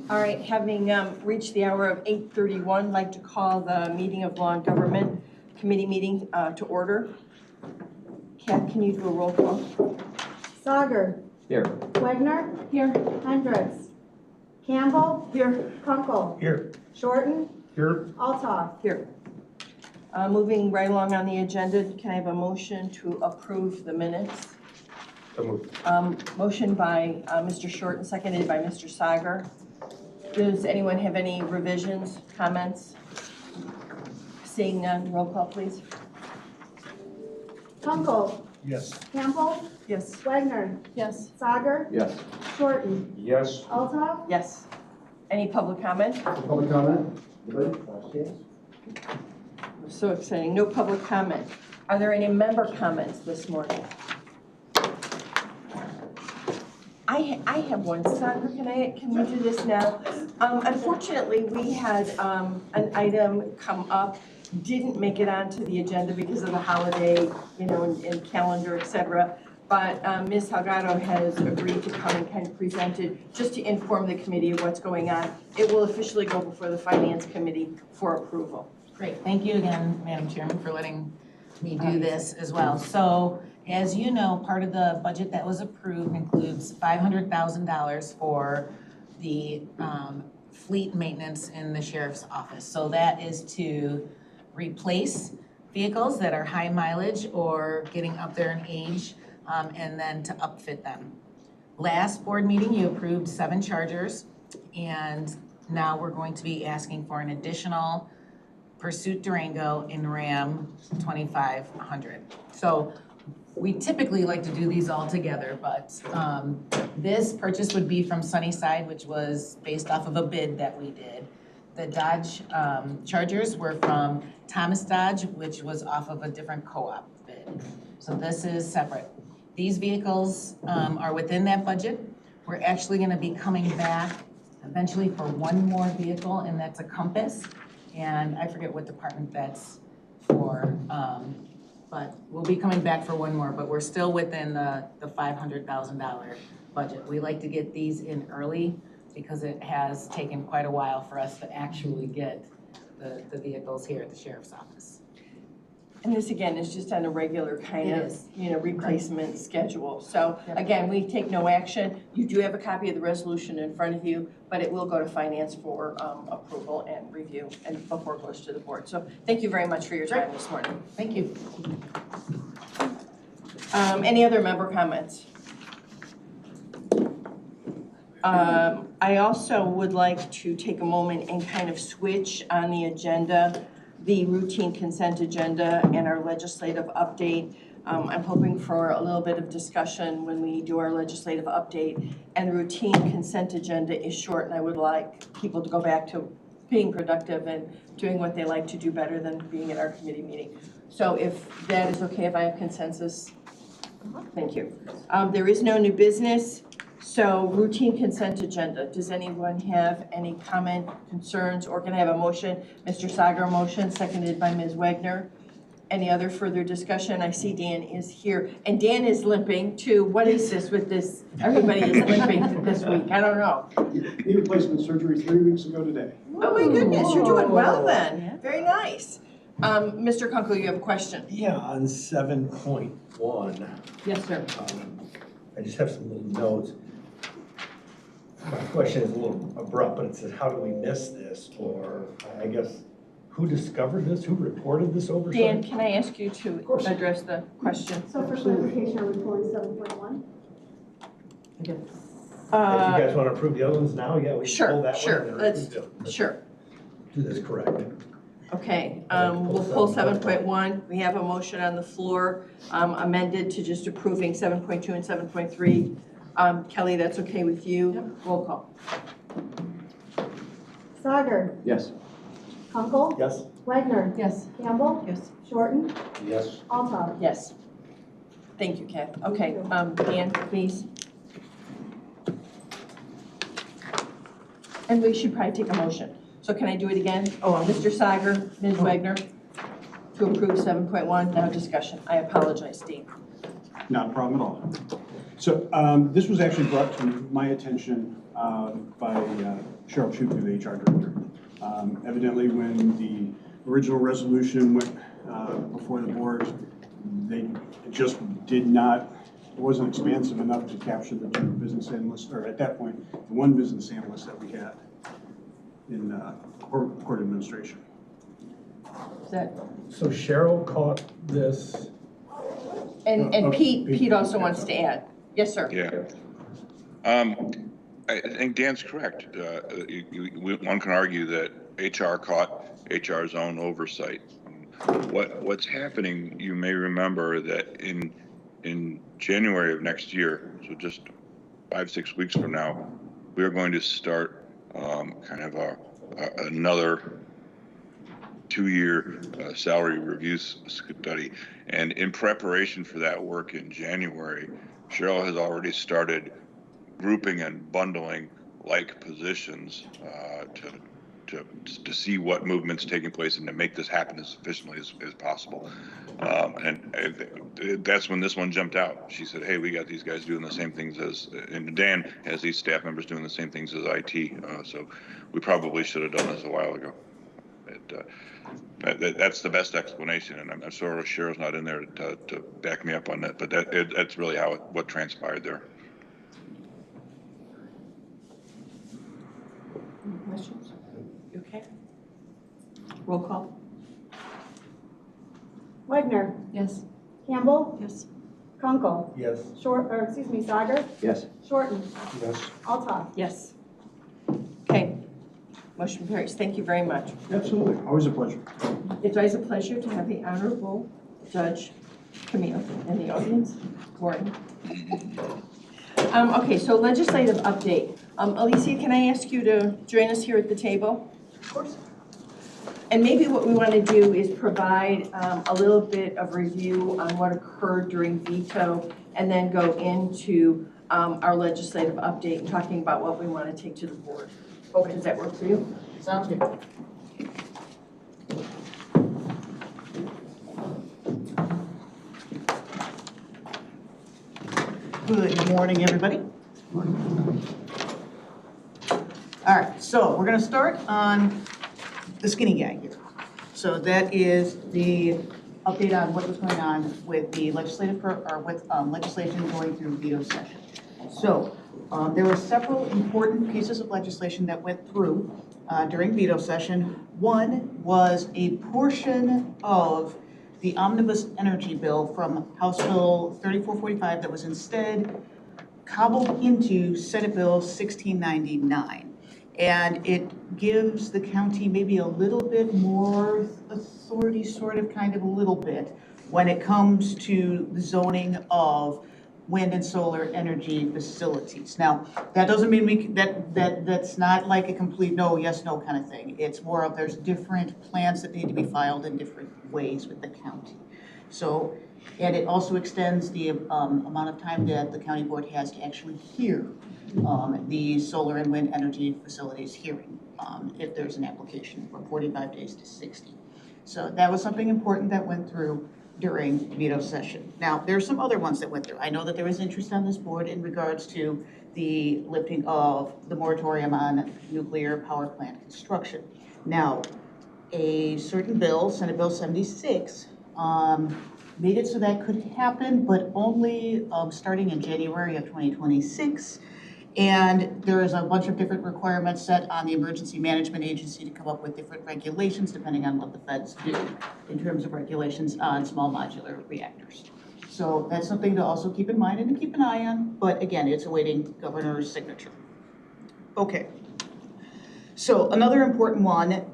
All right, having reached the hour of 8:31, I'd like to call the meeting of Law and Government Committee meeting to order. Kat, can you do a roll call? Sauger. Here. Wagner. Here. Hendricks. Campbell. Here. Kunkel. Here. Shorten. Here. Altoff. Here. Moving right along on the agenda, can I have a motion to approve the minutes? So moved. Motion by Mr. Shorten, seconded by Mr. Sauger. Does anyone have any revisions, comments? Seeing none, roll call, please. Kunkel. Yes. Campbell. Yes. Wagner. Yes. Sauger. Yes. Shorten. Yes. Altoff. Yes. Any public comment? Public comment? Anybody? So exciting, no public comment. Are there any member comments this morning? I have one, Sandra, can we do this now? Unfortunately, we had an item come up, didn't make it onto the agenda because of the holiday, and calendar, et cetera. But Ms. Salgado has agreed to come and kind of present it just to inform the committee of what's going on. It will officially go before the Finance Committee for approval. Great, thank you again, Madam Chairman, for letting me do this as well. So, as you know, part of the budget that was approved includes $500,000 for the fleet maintenance in the Sheriff's Office. So that is to replace vehicles that are high mileage or getting up there in age, and then to upfit them. Last board meeting, you approved 7 Chargers, and now we're going to be asking for an additional Pursuit Durango in Ram 2500. So we typically like to do these all together, but this purchase would be from Sunnyside, which was based off of a bid that we did. The Dodge Chargers were from Thomas Dodge, which was off of a different co-op bid. So this is separate. These vehicles are within that budget. We're actually gonna be coming back eventually for one more vehicle, and that's a Compass. And I forget what department that's for, but we'll be coming back for one more, but we're still within the $500,000 budget. We like to get these in early because it has taken quite a while for us to actually get the vehicles here at the Sheriff's Office. And this again is just on a regular kind It of, is. replacement schedule. So Yep. again, we take no action. You do have a copy of the resolution in front of you, but it will go to finance for approval and review and before it goes to the board. So thank you very much for your time this morning. Thank you. Any other member comments? I also would like to take a moment and kind of switch on the agenda, the routine consent agenda and our legislative update. I'm hoping for a little bit of discussion when we do our legislative update. And the routine consent agenda is short, and I would like people to go back to being productive and doing what they like to do better than being at our committee meeting. So if that is okay, if I have consensus, thank you. There is no new business. So routine consent agenda, does anyone have any comment, concerns, or can I have a motion? Mr. Sauger motion, seconded by Ms. Wagner. Any other further discussion? I see Dan is here, and Dan is limping too. What is this with this? Everybody is limping this week, I don't know. Knee replacement surgery 3 weeks ago today. Oh my goodness, you're doing well then. Very nice. Mr. Kunkel, you have a question? Yeah, on 7.1, Yes, sir. I just have some little notes. My question is a little abrupt, but it says, how do we miss this? Or I guess, who discovered this? Who reported this oversight? Dan, can I ask you to address the question? So for clarification, are we pulling 7.1? If you guys want to approve the other ones now, yeah, we can pull that one. Sure, and then let's, do sure. this correct. Okay, we'll pull 7.1. We have a motion on the floor amended to just approving 7.2 and 7.3. Kelly, that's okay with you? Yep. Roll call. Sauger. Yes. Kunkel. Yes? Wagner. Yes. Campbell. Yes. Shorten. Yes. Altoff. Yes. Thank you, Kath. Okay, Dan, please. And we should probably take a motion. So can I do it again? Oh, Mr. Sauger, Ms. Wagner, to approve 7.1, now discussion. I apologize, Steve. Not a problem at all. So this was actually brought to my attention by Cheryl Shute, the HR director. Evidently, when the original resolution went before the board, it just did not, it wasn't expansive enough to capture the two business analysts, or at that point, the one business analyst that we had in court administration. Is that, So Cheryl caught this. and Pete also wants to add. Yes, sir. Yeah. I think Dan's correct. One can argue that HR caught HR's own oversight. What's happening, you may remember that in January of next year, so just 5-6 weeks from now, we are going to start kind of another 2-year salary review study. And in preparation for that work in January, Cheryl has already started grouping and bundling like positions to see what movement's taking place and to make this happen as efficiently as possible. And that's when this one jumped out. She said, hey, we got these guys doing the same things and Dan has these staff members doing the same things as IT. So we probably should have done this a while ago. That's the best explanation, and I'm sorry Cheryl's not in there to back me up on that, but that's really what transpired there. Any questions? You okay? Roll call. Wagner, Yes. Campbell, Yes. Kunkel, Yes. Sauger, Yes. Shorten, Yes. Altough. Yes. Okay. Motion carries. Thank you very much. Absolutely, always a pleasure. It's always a pleasure to have the Honorable Judge Camille in the audience. Warren. Okay, so legislative update. Alicia, can I ask you to join us here at the table? Of course. And maybe what we want to do is provide a little bit of review on what occurred during veto and then go into our legislative update, talking about what we want to take to the board. Okay, does that work for you? Sounds good. Good morning, everybody. All right, so we're going to start on the skinny gang here. So that is the update on what was going on with the legislation going through veto session. So there were several important pieces of legislation that went through during veto session. One was a portion of the omnibus energy bill from House Bill 3445 that was instead cobbled into Senate Bill 1699. And it gives the county maybe a little bit more authority, sort of, kind of a little bit, when it comes to the zoning of wind and solar energy facilities. Now, that doesn't mean that's not like a complete no, yes, no kind of thing. It's more of there's different plans that need to be filed in different ways with the county. So, and it also extends the amount of time that the county board has to actually hear the solar and wind energy facilities hearing if there's an application from 45 days to 60. So that was something important that went through during veto session. Now, there are some other ones that went through. I know that there was interest on this board in regards to the lifting of the moratorium on nuclear power plant construction. Now, a certain bill, Senate Bill 76, made it so that could happen, but only starting in January of 2026. And there is a bunch of different requirements set on the Emergency Management Agency to come up with different regulations depending on what the feds do in terms of regulations on small modular reactors. So that's something to also keep in mind and to keep an eye on, but again, it's awaiting governor's signature. Okay. So another important one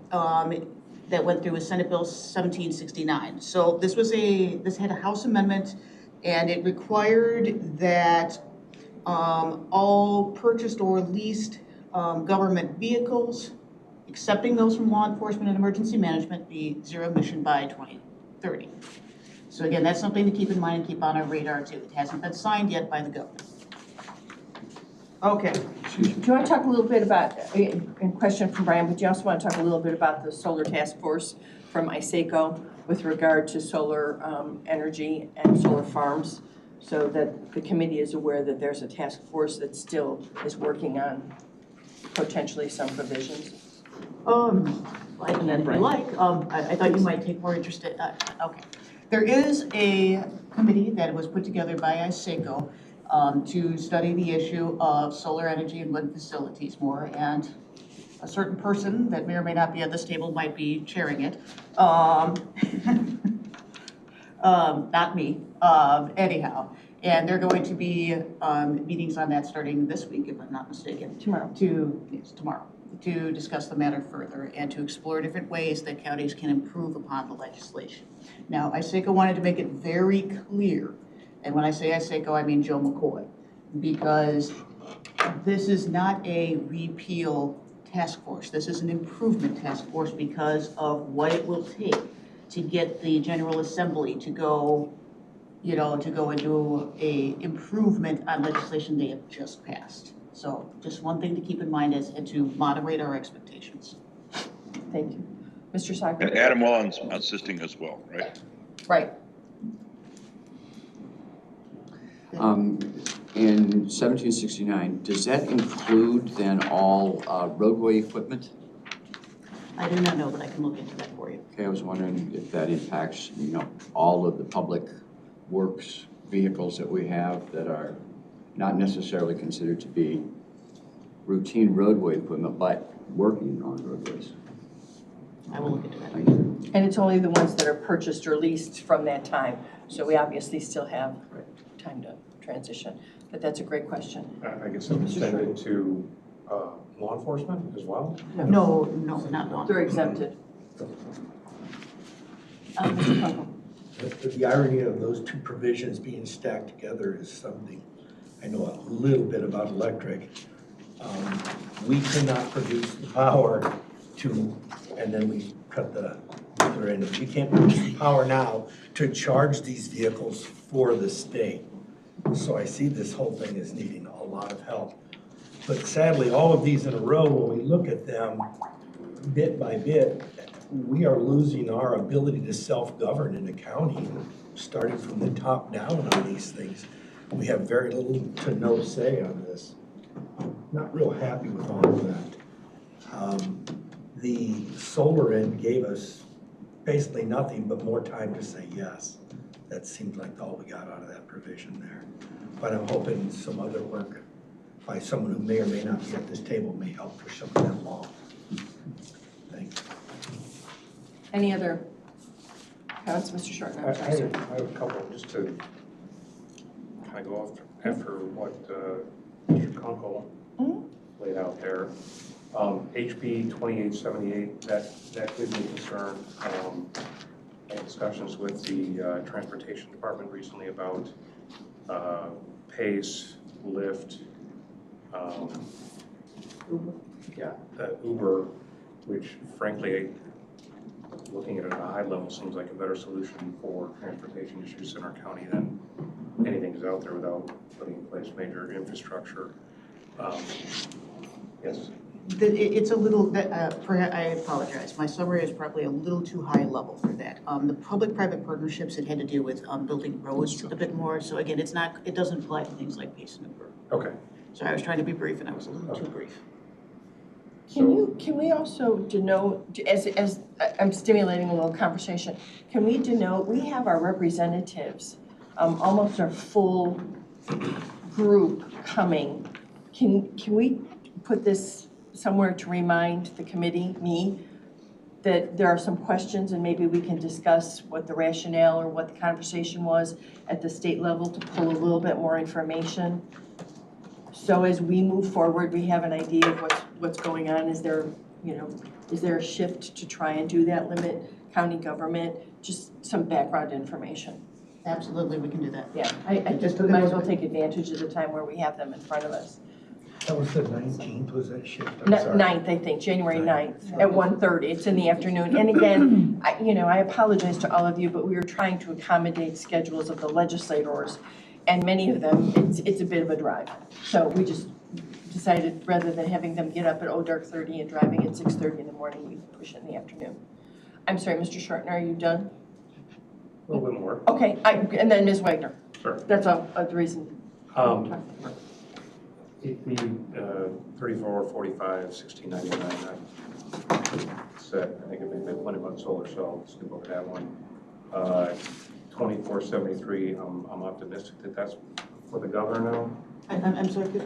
that went through is Senate Bill 1769. So this had a House amendment, and it required that all purchased or leased government vehicles, excepting those from law enforcement and emergency management, be zero emission by 2030. So again, that's something to keep in mind and keep on our radar too. It hasn't been signed yet by the governor. Okay. Do you want to talk a little bit about, in question from Brian, but do you also want to talk a little bit about the solar task force from ISACO with regard to solar energy and solar farms, so that the committee is aware that there's a task force that still is working on potentially some provisions? I can if you like. I thought you might take more interest in, okay. There is a committee that was put together by ISACO to study the issue of solar energy and wind facilities more, and a certain person that may or may not be at this table might be chairing it. Not me, anyhow. And there are going to be meetings on that starting this week, if I'm not mistaken. Tomorrow. Tomorrow, to discuss the matter further and to explore different ways that counties can improve upon the legislation. Now, ISACO wanted to make it very clear, and when I say ISACO, I mean Joe McCoy, because this is not a repeal task force. This is an improvement task force because of what it will take to get the General Assembly to go, you know, to go and do a improvement on legislation they have just passed. So just one thing to keep in mind is and to moderate our expectations. Thank you. Mr. Sager? And Adam Wallen's assisting as well, right? Right. In 1769, does that include then all roadway equipment? I do not know, but I can look into that for you. Okay, I was wondering if that impacts, you know, all of the public works vehicles that we have that are not necessarily considered to be routine roadway equipment, but working on roadways. I will look into that. Thank you. And it's only the ones that are purchased or leased from that time. So we obviously still have time to transition. But that's a great question. I guess it's extended to law enforcement as well? No, not long. They're exempted. Mr. Kunkel? The irony of those two provisions being stacked together is something. I know a little bit about electric. We cannot produce the power to, and then we cut the other end. We can't produce the power now to charge these vehicles for the state. So I see this whole thing as needing a lot of help. But sadly, all of these in a row, when we look at them bit by bit, we are losing our ability to self-govern in the county, starting from the top down on these things. We have very little to no say on this. Not real happy with all of that. The solar end gave us basically nothing but more time to say yes. That seems like all we got out of that provision there. But I'm hoping some other work by someone who may or may not be at this table may help push some of that along. Thanks. Any other comments, Mr. Shortman? I have a couple, just to kind of go after what Mr. Kunkel laid out there. HB 2878, that gives me concern. I had discussions with the Transportation Department recently about PACE, Lyft, Uber, which frankly, looking at it at a high level, seems like a better solution for transportation issues in our county than anything is out there without putting in place major infrastructure. Yes. It's a little, I apologize, my summary is probably a little too high level for that. The public-private partnerships, it had to do with building roads a bit more, so again, it doesn't apply to things like PACE and Uber. Okay. So I was trying to be brief and I was a little too brief. Can we also denote, as I'm stimulating a little conversation, can we denote, we have our representatives, almost our full group coming. Can we put this somewhere to remind the committee, me, that there are some questions and maybe we can discuss what the rationale or what the conversation was at the state level to pull a little bit more information? So as we move forward, we have an idea of what's going on. Is there a shift to try and do that, limit county government? Just some background information. Absolutely, we can do that. Yeah, I just might as well take advantage of the time where we have them in front of us. That was the 19th, was that shift? I'm sorry. 9th, I think, January 9th at 1:30. It's in the afternoon. And again, I apologize to all of you, but we were trying to accommodate schedules of the legislators, and many of them, it's a bit of a drive. So we just decided rather than having them get up at dark 30 and driving at 6:30 in the morning, we push it in the afternoon. I'm sorry, Mr. Shortner, are you done? A little bit more. Okay, and then Ms. Wagner. Sure. That's all the reason. HB 3445, 1699, said, I think it made plenty about solar cells, skip over that one. 2473, I'm optimistic that that's for the governor now. I'm sorry, could I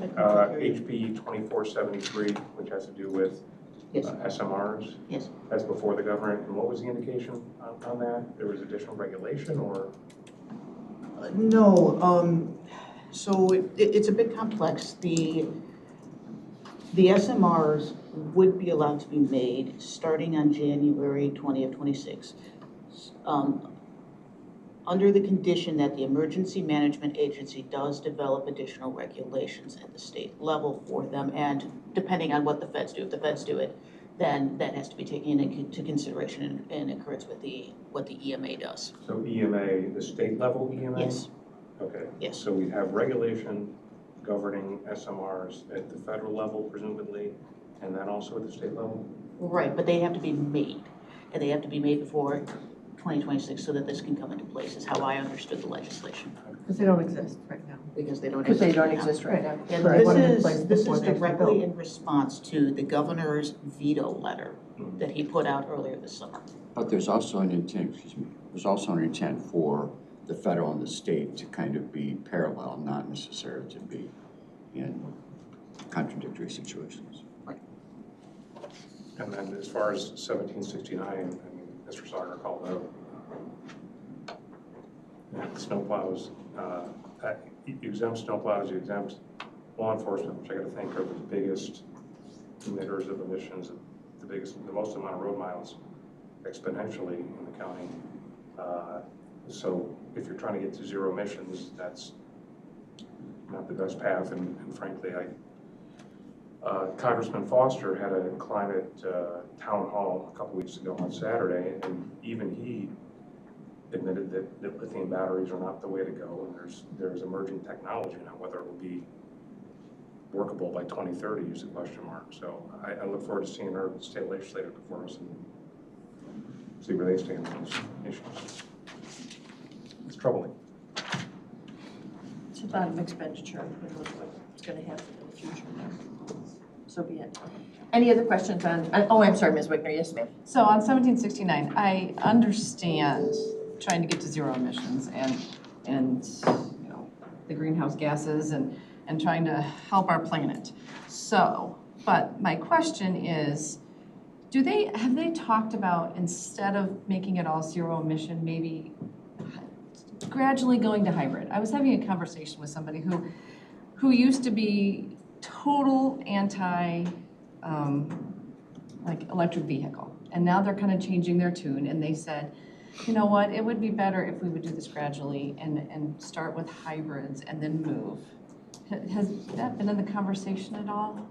hear you? HB 2473, which has to do with Yes, SMRs. yes. That's before the governor. And what was the indication on that? There was additional regulation or? No, so it's a bit complex. The SMRs would be allowed to be made starting on January 20th, 26. Under the condition that the Emergency Management Agency does develop additional regulations at the state level for them, and depending on what the feds do, if the feds do it, then that has to be taken into consideration in accordance with what the EMA does. So EMA, the state level EMA? Yes, Okay. yes. So we have regulation governing SMRs at the federal level presumably, and then also at the state level? Right, but they have to be made, and they have to be made before 2026 so that this can come into place, is how I understood the legislation. Because they don't exist right now. Because they don't Because exist. they don't right now. exist right now. And Right. Put them in place this before is they actually directly go. in response to the governor's veto letter that he put out earlier this summer. But there's also an intent, there's also an intent for the federal and the state to kind of be parallel, not necessarily to be in contradictory situations. And then as far as 1769, I mean, Mr. Sauger called out snowplows, you exempt snowplows, you exempt law enforcement, which I got to think are the biggest emitters of emissions, the most amount of road miles exponentially in the county. So if you're trying to get to zero emissions, that's not the best path. And frankly, Congressman Foster had a climate town hall a couple weeks ago on Saturday, and even he admitted that lithium batteries are not the way to go, and there's emerging technology now. Whether it will be workable by 2030 is a question mark. So I look forward to seeing our state legislature before us and see where they stand on those issues. It's troubling. It's a lot of expenditure, and look what it's gonna happen in the future. So be it. Any other questions on, oh, I'm sorry, Ms. Wigner, yes, ma'am. So on 1769, I understand trying to get to zero emissions and you know, the greenhouse gases and trying to help our planet. So, but my question is, have they talked about, instead of making it all zero emission, maybe gradually going to hybrid? I was having a conversation with somebody who used to be total anti like electric vehicle, and now they're kind of changing their tune, and they said, you know what, it would be better if we would do this gradually and start with hybrids and then move. Has that been in the conversation at all?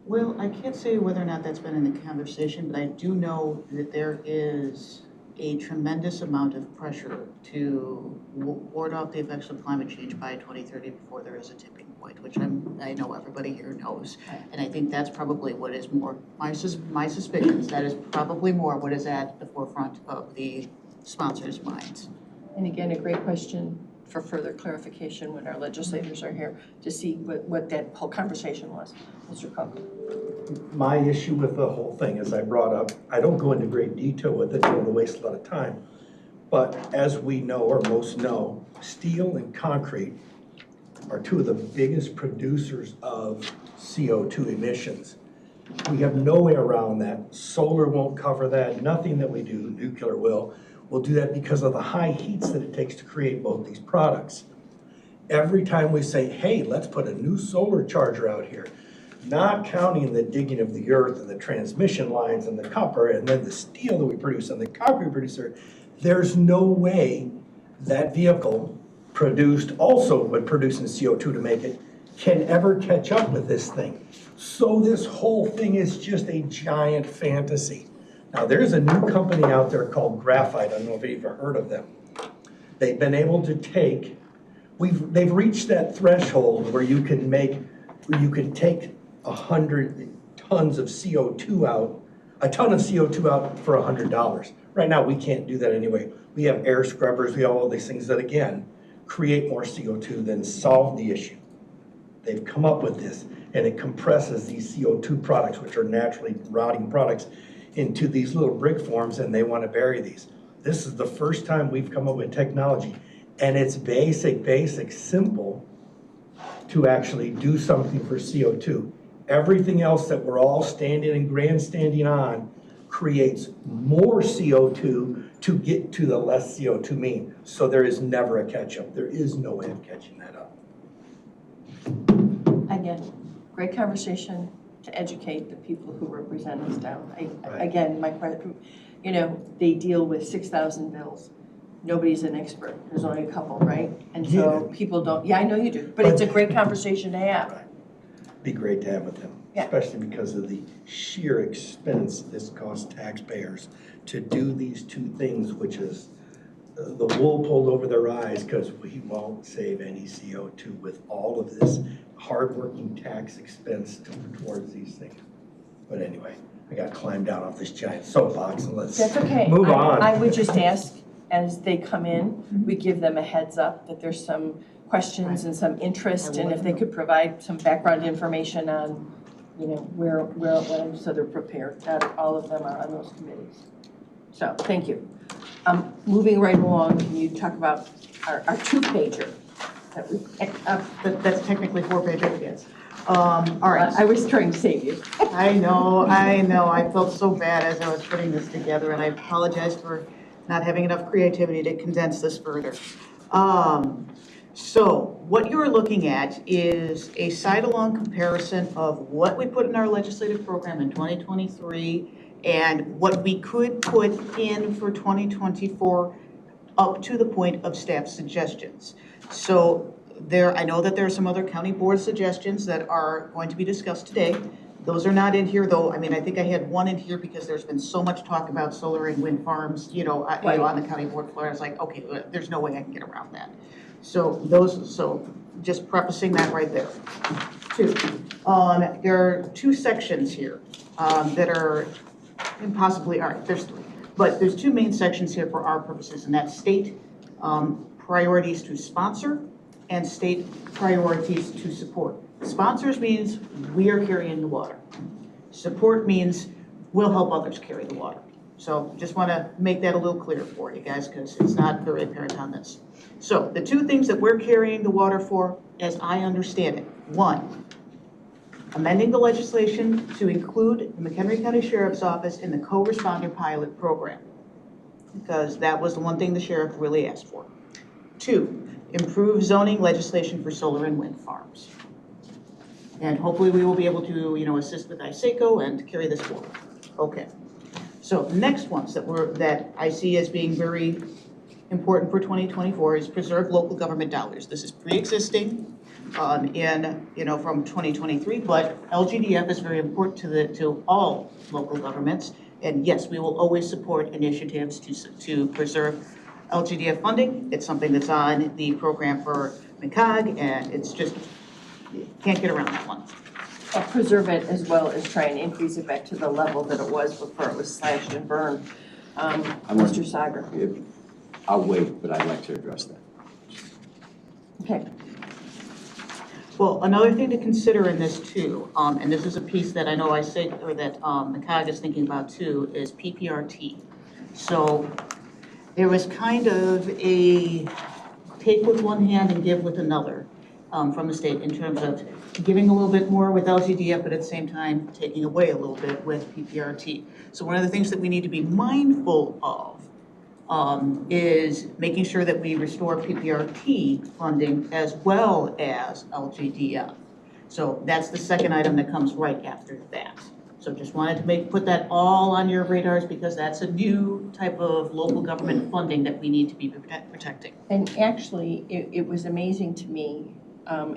Well, I can't say whether or not that's been in the conversation, but I do know that there is a tremendous amount of pressure to ward off the effects of climate change by 2030 before there is a tipping point, which I know everybody here knows. And I think that's probably what is more, my suspicions, that is probably more what is at the forefront of the sponsors' minds. And again, a great question for further clarification when our legislators are here to see what that whole conversation was. Mr. Cook. My issue with the whole thing, as I brought up, I don't go into great detail with it, don't want to waste a lot of time. But as we know, or most know, steel and concrete are two of the biggest producers of CO2 emissions. We have no way around that. Solar won't cover that. Nothing that we do, nuclear will do that because of the high heats that it takes to create both these products. Every time we say, hey, let's put a new solar charger out here, not counting the digging of the earth and the transmission lines and the copper and then the steel that we produce and the concrete producer, there's no way that vehicle produced also but producing CO2 to make it can ever catch up with this thing. So this whole thing is just a giant fantasy. Now there's a new company out there called Graphite. I don't know if you've ever heard of them. They've been able to take, they've reached that threshold where you can take 100 tons of CO2 out, a ton of CO2 out for $100. Right now we can't do that anyway. We have air scrubbers, we have all these things that again create more CO2 than solve the issue. They've come up with this, and it compresses these CO2 products, which are naturally rotting products, into these little brick forms, and they want to bury these. This is the first time we've come up with technology, and it's basic, simple to actually do something for CO2. Everything else that we're all standing and grandstanding on creates more CO2 to get to the less CO2 mean. So there is never a catch-up. There is no way of catching that up. Again, great conversation to educate the people who represent us down. Right. Again, you know, they deal with 6,000 bills. Nobody's an expert. There's only a couple, right? And so people don't, yeah, I know you do, but it's a great conversation to have. Right. Be great to have with them, Yeah. especially because of the sheer expense this costs taxpayers to do these two things, which is the wool pulled over their eyes, because we won't save any CO2 with all of this hardworking tax expense towards these things. But anyway, I got to climb down off this giant soapbox and let's That's okay. move on. I would just ask, as they come in, we give them a heads up that there's some questions and some interest, and if they could provide some background information on, you know, where it went, so they're prepared. Not all of them are on those committees. So, thank you. Moving right along, can you talk about our two-pager that we picked up? That's technically 4-pager, yes. All right. I was trying to save you. I know. I felt so bad as I was putting this together, and I apologize for not having enough creativity to condense this further. So what you're looking at is a side-along comparison of what we put in our legislative program in 2023 and what we could put in for 2024 up to the point of staff suggestions. So I know that there are some other county board suggestions that are going to be discussed today. Those are not in here, though. I mean, I think I had one in here because there's been so much talk about solar and wind farms, on the county board floor. I was like, okay, there's no way I can get around that. So just prefacing that right there. Two, there are two sections here that are impossibly, all right, there's three. But there's two main sections here for our purposes, and that's state priorities to sponsor and state priorities to support. Sponsors means we are carrying the water. Support means we'll help others carry the water. So just want to make that a little clearer for you guys, because it's not very apparent on this. So the two things that we're carrying the water for, as I understand it: one, amending the legislation to include the McHenry County Sheriff's Office in the co-responder pilot program, because that was the one thing the sheriff really asked for. Two, improve zoning legislation for solar and wind farms. And hopefully we will be able to, assist with ISACO and carry this forward. Okay. So the next ones that I see as being very important for 2024 is preserve local government dollars. This is pre-existing from 2023, but LGDF is very important to all local governments. And yes, we will always support initiatives to preserve LGDF funding. It's something that's on the program for MCOG, and it's just, you can't get around that one. Preserve it as well as try and increase it back to the level that it was before it was slashed and burned. Mr. Sager. I'll wait, but I'd like to address that. Okay. Well, another thing to consider in this too, and this is a piece that I know that MCOG is thinking about too, is PPRT. So there was kind of a take with one hand and give with another from the state in terms of giving a little bit more with LGDF, but at the same time taking away a little bit with PPRT. So one of the things that we need to be mindful of is making sure that we restore PPRT funding as well as LGDF. So that's the second item that comes right after that. So just wanted to put that all on your radars, because that's a new type of local government funding that we need to be protecting. And actually, it was amazing to me,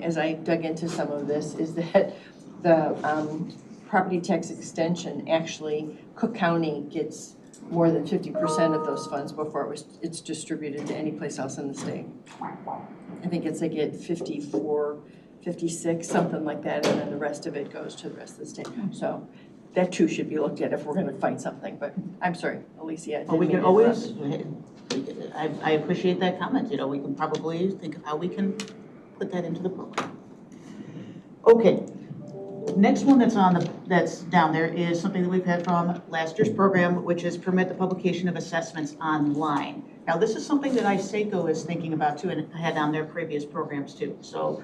as I dug into some of this, is that the property tax extension, actually, Cook County gets more than 50% of those funds before it's distributed to any place else in the state. I think it's like at 54, 56, something like that, and then the rest of it goes to the rest of the state. So that too should be looked at if we're going to fight something. But I'm sorry, Alicia. Well, we can always, I appreciate that comment. We can probably think of how we can put that into the program. Okay. Next one that's down there is something that we've had from last year's program, which is permit the publication of assessments online. Now, this is something that ISACO is thinking about too, and had on their previous programs too. So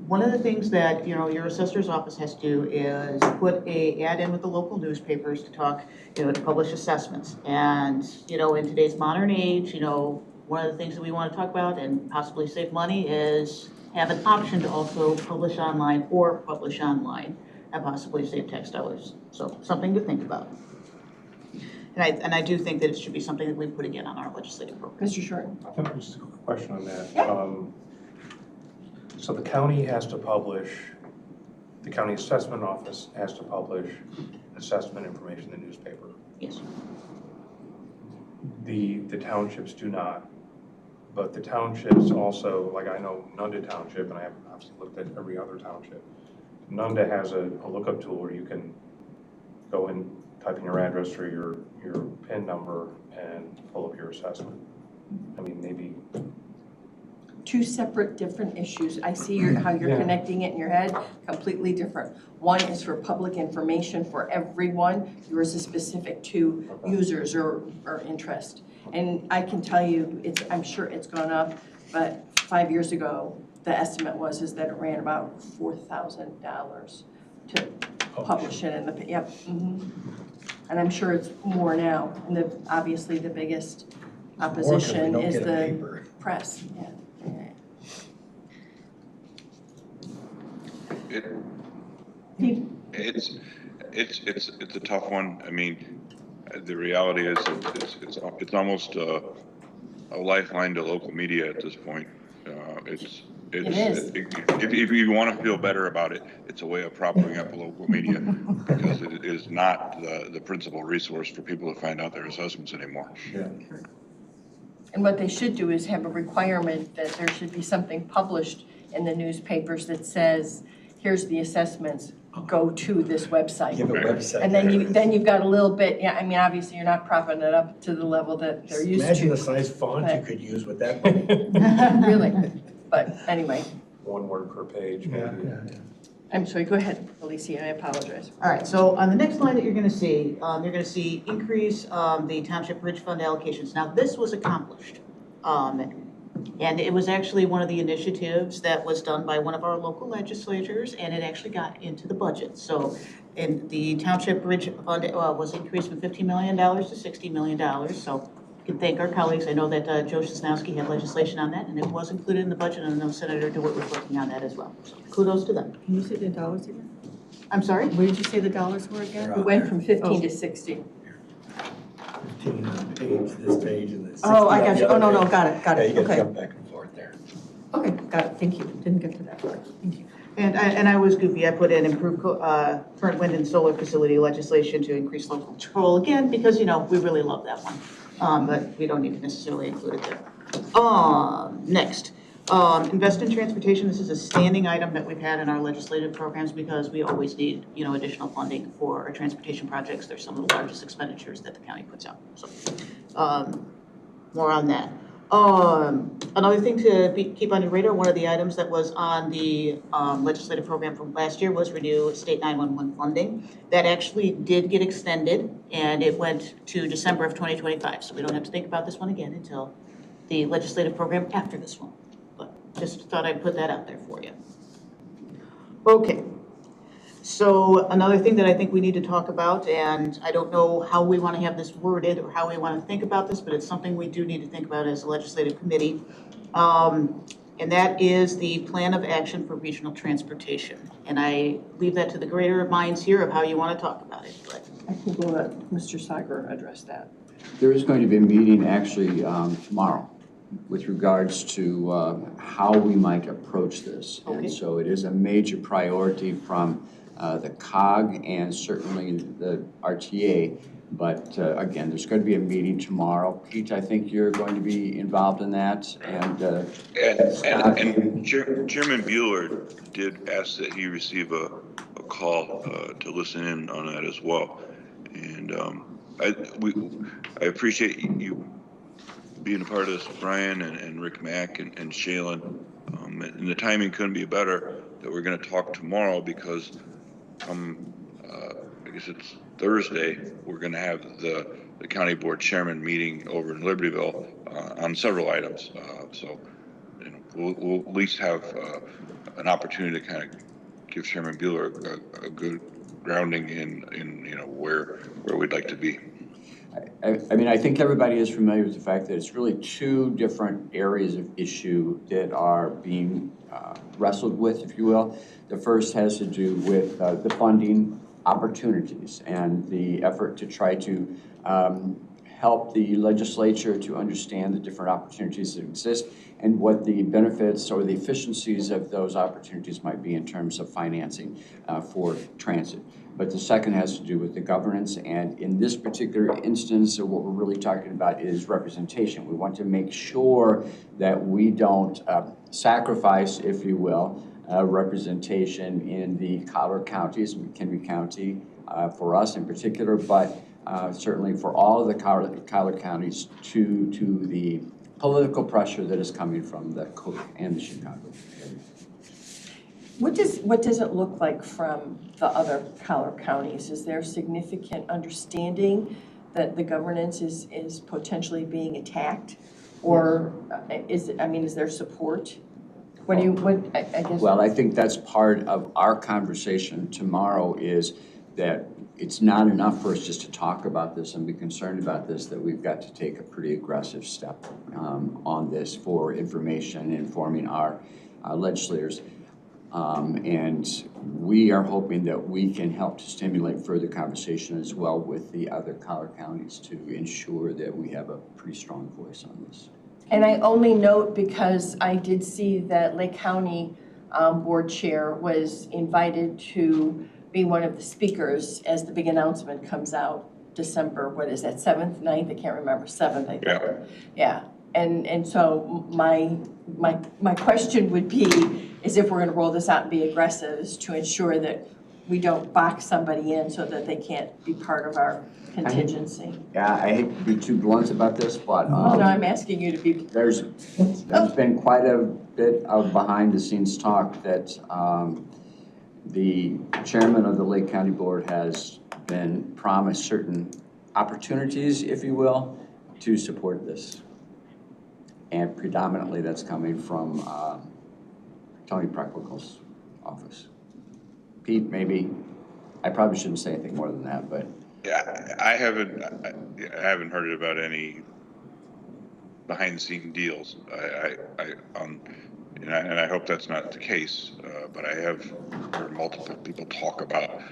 one of the things that, your assessor's office has to do is put a ad in with the local newspapers to talk, to publish assessments. And, in today's modern age, one of the things that we want to talk about and possibly save money is have an option to also publish online or publish online and possibly save tax dollars. So something to think about. And I do think that it should be something that we put again on our legislative program. Mr. Short? Just a quick question on that. Yeah. So the county has to publish, the county assessment office has to publish assessment information in the newspaper. Yes. The townships do not, but the townships also, like I know Nunda Township, and I have obviously looked at every other township. Nunda has a lookup tool where you can go and type in your address or your PIN number and pull up your assessment. I mean, maybe. Two separate different issues. I see how you're connecting it in your head, completely different. One is for public information for everyone, yours is specific to users or interest. And I can tell you, I'm sure it's gone up, but 5 years ago, the estimate is that it ran about $4,000 to publish it in the, yep. And I'm sure it's more now. And obviously the biggest opposition is the press. Yeah. It's a tough one. I mean, the reality is it's almost a lifeline to local media at this point. It is. If you want to feel better about it, it's a way of propping up local media because it is not the principal resource for people to find out their assessments anymore. Yeah. And what they should do is have a requirement that there should be something published in the newspapers that says, here's the assessments, go to this website. Give a website. And then you've got a little bit, I mean, obviously you're not propping it up to the level that they're used to. Imagine the size font you could use with that. Really, but anyway. One word per page, maybe. I'm sorry, go ahead, Alicia, I apologize. All right, so on the next line that you're gonna see, increase the township bridge fund allocations. Now, this was accomplished. And it was actually one of the initiatives that was done by one of our local legislators, and it actually got into the budget. So, and the township bridge fund was increased from $15 million to $60 million. So we can thank our colleagues. I know that Joe Sosnowski had legislation on that, and it was included in the budget, and I know Senator DeWitt was working on that as well. So kudos to them. Can you say the dollars again? I'm sorry? Where did you say the dollars were again? They're It went out from there. 15 to 60. 15 on this page, and then 60 Oh, I on got the you. Oh, other no, no, page. got it, Yeah, you gotta okay. jump back and forth there. Okay, got it, thank you. Didn't get to that part, thank you. And I was goofy. I put in improved current wind and solar facility legislation to increase local control again, because, we really love that one. But we don't need to necessarily include it there. Next, invest in transportation. This is a standing item that we've had in our legislative programs because we always need, additional funding for our transportation projects. They're some of the largest expenditures that the county puts out. So, more on that. Another thing to keep on your radar, one of the items that was on the legislative program from last year was renew state 911 funding. That actually did get extended, and it went to December of 2025. So we don't have to think about this one again until the legislative program after this one. But just thought I'd put that out there for you. Okay. So another thing that I think we need to talk about, and I don't know how we want to have this worded or how we want to think about this, but it's something we do need to think about as a legislative committee. And that is the plan of action for regional transportation. And I leave that to the greater minds here of how you want to talk about it. But I think we'll let Mr. Sager address that. There is going to be a meeting actually tomorrow with regards to how we might approach this. Okay. And so it is a major priority from the COG and certainly the RTA. But again, there's going to be a meeting tomorrow. Pete, I think you're going to be involved in that. And Chairman Bueller did ask that he receive a call to listen in on that as well. And I appreciate you being a part of this, Brian and Rick Mack and Shaylin. And the timing couldn't be better that we're gonna talk tomorrow because I guess it's Thursday, we're gonna have the county board chairman meeting over in Libertyville on several items. So, you know, we'll at least have an opportunity to kind of give Chairman Bueller a good grounding in you know where we'd like to be. I mean, I think everybody is familiar with the fact that it's really two different areas of issue that are being wrestled with, if you will. The first has to do with the funding opportunities and the effort to try to help the legislature to understand the different opportunities that exist and what the benefits or the efficiencies of those opportunities might be in terms of financing for transit. But the second has to do with the governance, and in this particular instance, what we're really talking about is representation. We want to make sure that we don't sacrifice, if you will, representation in the collar counties, McHenry County for us in particular, but certainly for all of the collar counties to the political pressure that is coming from the Cook and the Chicago. What does it look like from the other collar counties? Is there significant understanding that the governance is potentially being attacked? Or is there support? I guess. Well, I think that's part of our conversation tomorrow is that it's not enough for us just to talk about this and be concerned about this, that we've got to take a pretty aggressive step on this for information and informing our legislators. And we are hoping that we can help to stimulate further conversation as well with the other collar counties to ensure that we have a pretty strong voice on this. And I only note because I did see that Lake County board chair was invited to be one of the speakers as the big announcement comes out December, what is that, 7th, 9th? I can't remember, 7th, I think. Yeah. And so my question would be, is if we're gonna roll this out and be aggressive, is to ensure that we don't box somebody in so that they can't be part of our contingency. Yeah, I hate to be too blunt about this, but No, I'm asking you to be. there's been quite a bit of behind the scenes talk that the chairman of the Lake County Board has been promised certain opportunities, if you will, to support this. And predominantly that's coming from Tony Preckwinkle's office. Pete, maybe, I probably shouldn't say anything more than that, but. Yeah, I haven't heard about any behind the scene deals. And I hope that's not the case, but I have heard multiple people talk about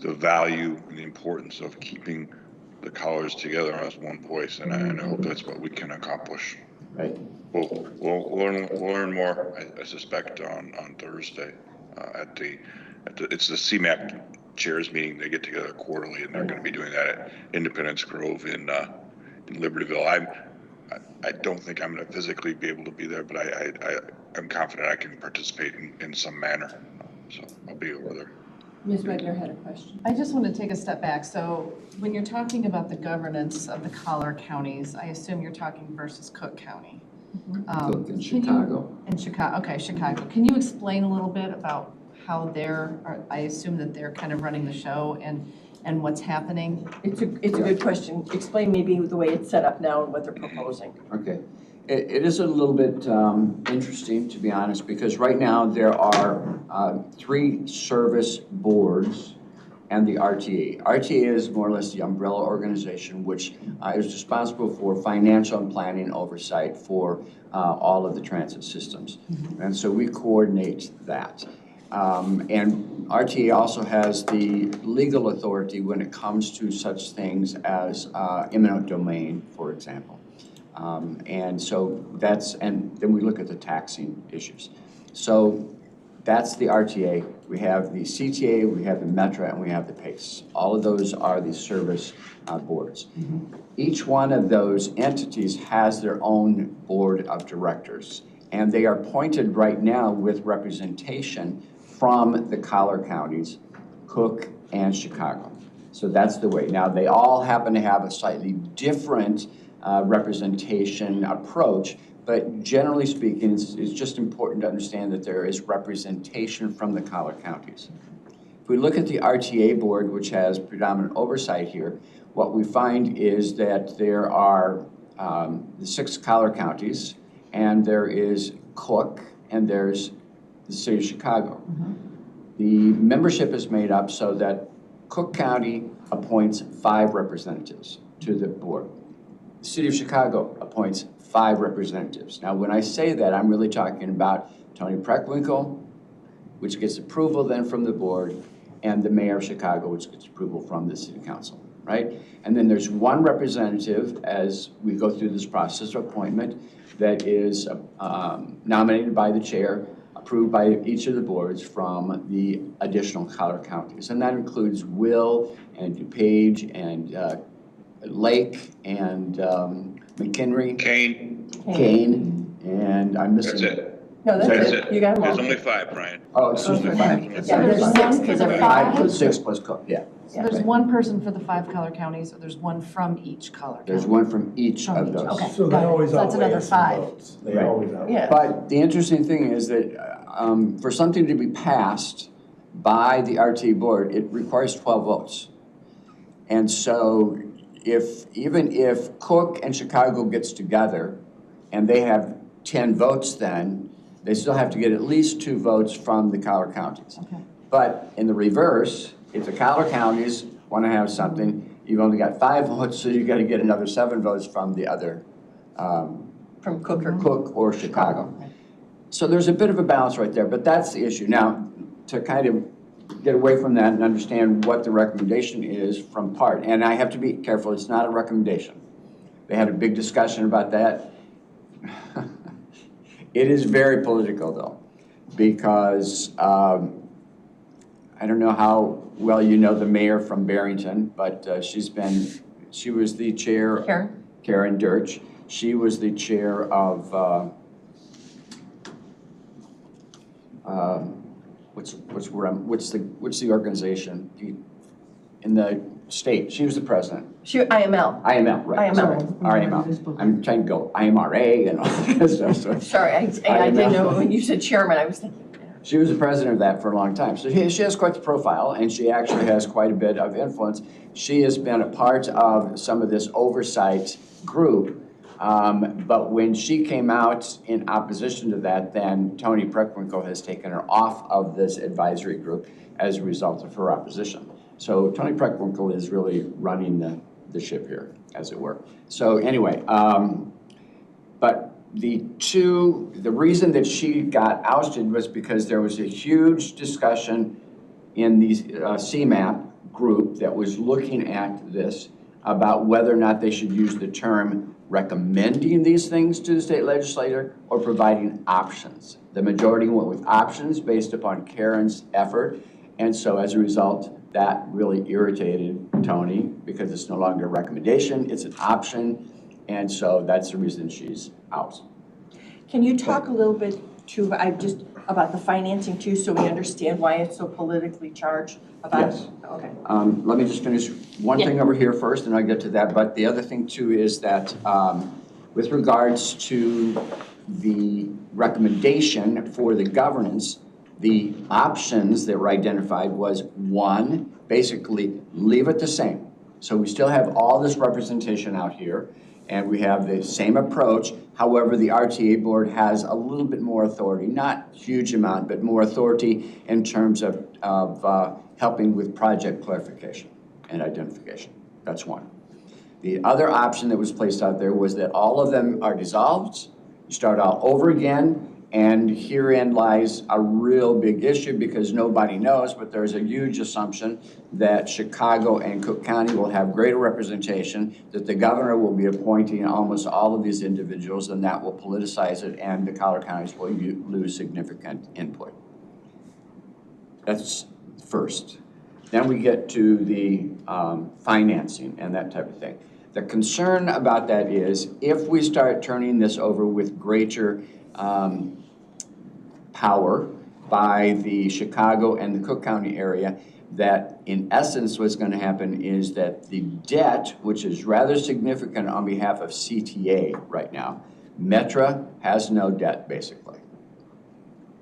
the value and the importance of keeping the collars together as one voice, and I hope that's what we can accomplish. Right. We'll learn more, I suspect, on Thursday it's the CMAP chairs meeting. They get together quarterly, and they're going to be doing that at Independence Grove in Libertyville. I don't think I'm going to physically be able to be there, but I'm confident I can participate in some manner. So I'll be over there. Ms. Wegner had a question. I just want to take a step back. So when you're talking about the governance of the collar counties, I assume you're talking versus Cook County. Cook in Chicago. In Chicago, okay, Chicago. Can you explain a little bit about how I assume that they're kind of running the show and what's happening? It's a good question. Explain maybe the way it's set up now and what they're proposing. Okay. It is a little bit interesting, to be honest, because right now there are 3 service boards and the RTA. RTA is more or less the umbrella organization which is responsible for financial and planning oversight for all of the transit systems. And so we coordinate that. And RTA also has the legal authority when it comes to such things as eminent domain, for example. And so and then we look at the taxing issues. So that's the RTA. We have the CTA, we have the METRA, and we have the PACE. All of those are the service boards. Each one of those entities has their own board of directors, and they are appointed right now with representation from the collar counties, Cook and Chicago. So that's the way. Now, they all happen to have a slightly different representation approach, But generally speaking, it's just important to understand that there is representation from the collar counties. If we look at the RTA board, which has predominant oversight here, what we find is that there are the 6 collar counties, and there is Cook, and there's the city of Chicago. The membership is made up so that Cook County appoints 5 representatives to the board. The city of Chicago appoints 5 representatives. Now, when I say that, I'm really talking about Tony Preckwinkle, which gets approval then from the board, and the mayor of Chicago, which gets approval from the city council, right? And then there's 1 representative as we go through this process of appointment that is nominated by the chair, approved by each of the boards from the additional collar counties. And that includes Will and DuPage and Lake and McHenry. Kane, and I'm missing. That's it. No, That's it. You got them all. There's only 5, Brian. Oh, excuse me. Yeah, there's there's 6 because one- I put 6 plus Cook, yeah. So there's one person for the 5 color counties, or there's one from each color county? There's 1 from each From of each, those. okay. So got they it. always So that's outweigh another us in 5. votes. They Right. always outweigh. Yeah. But the interesting thing is that for something to be passed by the RT board, it requires 12 votes. And so even if Cook and Chicago gets together and they have 10 votes then, they still have to get at least 2 votes from the collar counties. Okay. But in the reverse, if the collar counties want to have something, you've only got 5 votes, so you've got to get another 7 votes from the other From Cook or Cook or Chicago. So there's a bit of a balance right there, but that's the issue. Now, to kind of get away from that and understand what the recommendation is from PART, and I have to be careful, it's not a recommendation. They had a big discussion about that. It is very political though, because I don't know how well you know the mayor from Barrington, but she was the chair. Karen Dirch. She was the chair of, what's the organization in the state? She was the president. IML. IML, right, IML. sorry, RML. I'm trying to go IMRA and all that stuff, so. Sorry, I didn't know, when you said chairman, I was thinking. She was the president of that for a long time. So she has quite the profile, and she actually has quite a bit of influence. She has been a part of some of this oversight group, but when she came out in opposition to that, then Tony Preckwinkle has taken her off of this advisory group as a result of her opposition. So Tony Preckwinkle is really running the ship here, as it were. So anyway, but the reason that she got ousted was because there was a huge discussion in the CMAP group that was looking at this about whether or not they should use the term recommending these things to the state legislature or providing options. The majority went with options based upon Karen's effort, and so as a result, that really irritated Tony because it's no longer a recommendation, it's an option, and so that's the reason she's out. Can you talk a little bit too, about the financing too, so we understand why it's so politically charged about? Yes. Okay. Let me just finish one thing over here first, and I'll get to that. But the other thing too is that with regards to the recommendation for the governance, the options that were identified was 1, basically leave it the same. So we still have all this representation out here, and we have the same approach. However, the RTA board has a little bit more authority, not huge amount, but more authority in terms of helping with project clarification and identification. That's 1. The other option that was placed out there was that all of them are dissolved, you start all over again, and herein lies a real big issue because nobody knows, but there's a huge assumption that Chicago and Cook County will have greater representation, that the governor will be appointing almost all of these individuals, and that will politicize it, and the collar counties will lose significant input. That's first. Then we get to the financing and that type of thing. The concern about that is if we start turning this over with greater power by the Chicago and the Cook County area, that in essence what's going to happen is that the debt, which is rather significant on behalf of CTA right now, Metra has no debt, basically.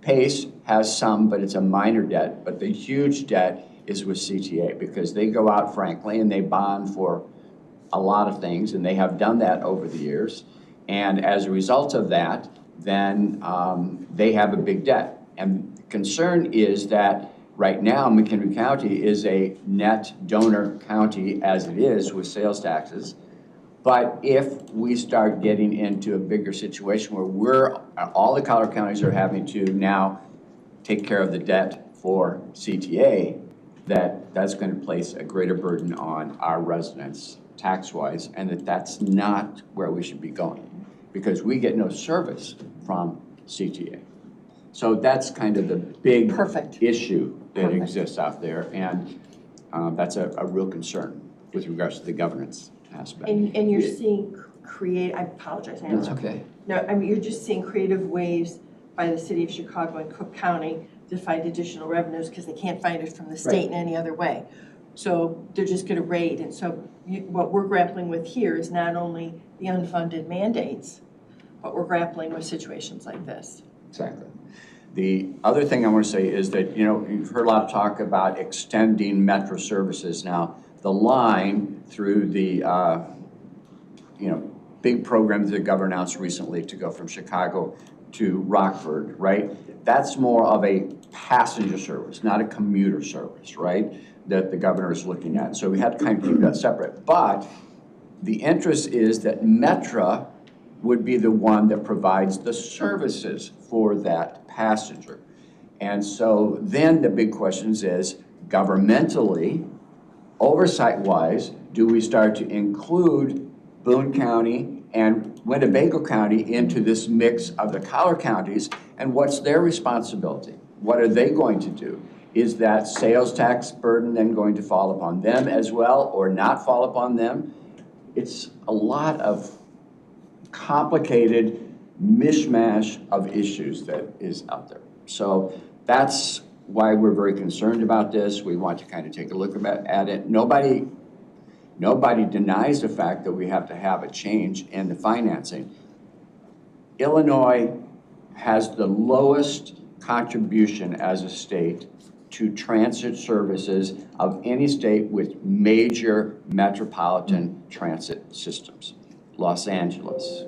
PACE has some, but it's a minor debt, but the huge debt is with CTA because they go out, frankly, and they bond for a lot of things, and they have done that over the years. And as a result of that, then they have a big debt. And the concern is that right now, McHenry County is a net donor county as it is with sales taxes. But if we start getting into a bigger situation where all the Colorado counties are having to now take care of the debt for CTA, that's going to place a greater burden on our residents tax-wise, and that's not where we should be going because we get no service from CTA. So that's kind of the big issue that exists out there, and that's a real concern with regards to the governance aspect. And you're seeing I apologize, Anna. That's okay. No, I mean, you're just seeing creative ways by the city of Chicago and Cook County to find additional revenues because they can't find it from the state in any other way. So they're just going to raid. And so what we're grappling with here is not only the unfunded mandates, but we're grappling with situations like this. Exactly. The other thing I want to say is that, you've heard a lot of talk about extending metro services. Now, the line through the, big program that the governor announced recently to go from Chicago to Rockford, right? That's more of a passenger service, not a commuter service, right? That the governor is looking at. So we have to kind of keep that separate. But the interest is that Metra would be the one that provides the services for that passenger. And so then the big questions is, governmentally, oversight-wise, do we start to include Boone County and Winnebago County into this mix of the Collar counties, and what's their responsibility? What are they going to do? Is that sales tax burden then going to fall upon them as well or not fall upon them? It's a lot of complicated mishmash of issues that is out there. So that's why we're very concerned about this. We want to kind of take a look at it. Nobody denies the fact that we have to have a change in the financing. Illinois has the lowest contribution as a state to transit services of any state with major metropolitan transit systems. Los Angeles,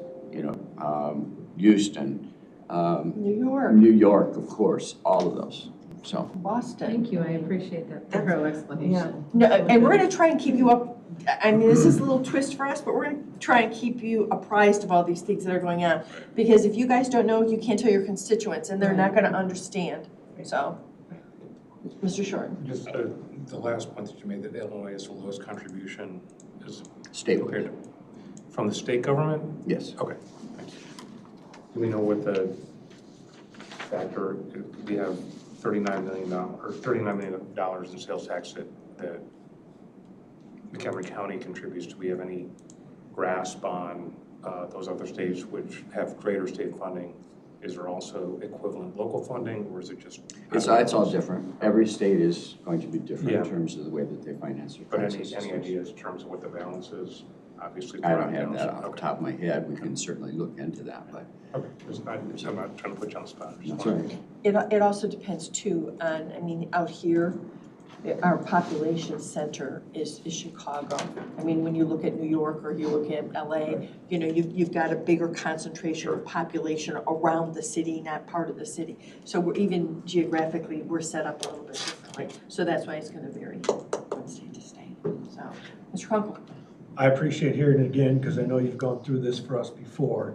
Houston, New York, of course, all of those. So Boston. Thank you, I appreciate that thorough explanation. No, and we're going to try and keep you up. I mean, this is a little twist for us, but we're going to try and keep you apprised of all these things that are going on. Because if you guys don't know, you can't tell your constituents, and they're not going to understand. So, Mr. Short. Just the last point that you made, that Illinois is the lowest contribution is state compared to, from the state government? Yes. Okay, thanks. Do we know what the factor, we have $39 million in sales tax that McHenry County contributes. Do we have any grasp on those other states which have greater state funding? Is there also equivalent local funding, or is it just? It's all different. Every state is going to be different in terms of the way that they finance their But taxes. any ideas in terms of what the balance is? Obviously, I don't have that off the top of my head. We can certainly look into that, but. Okay, I'm not trying to put you on the spot. That's right. It also depends too on, I mean, out here, our population center is Chicago. I mean, when you look at New York or you look at LA, you've got a bigger concentration of population around the city, not part of the city. So we're even geographically, we're set up a little bit differently. So that's why it's going to vary from state to state. So, Mr. Kunkel. I appreciate hearing it again because I know you've gone through this for us before.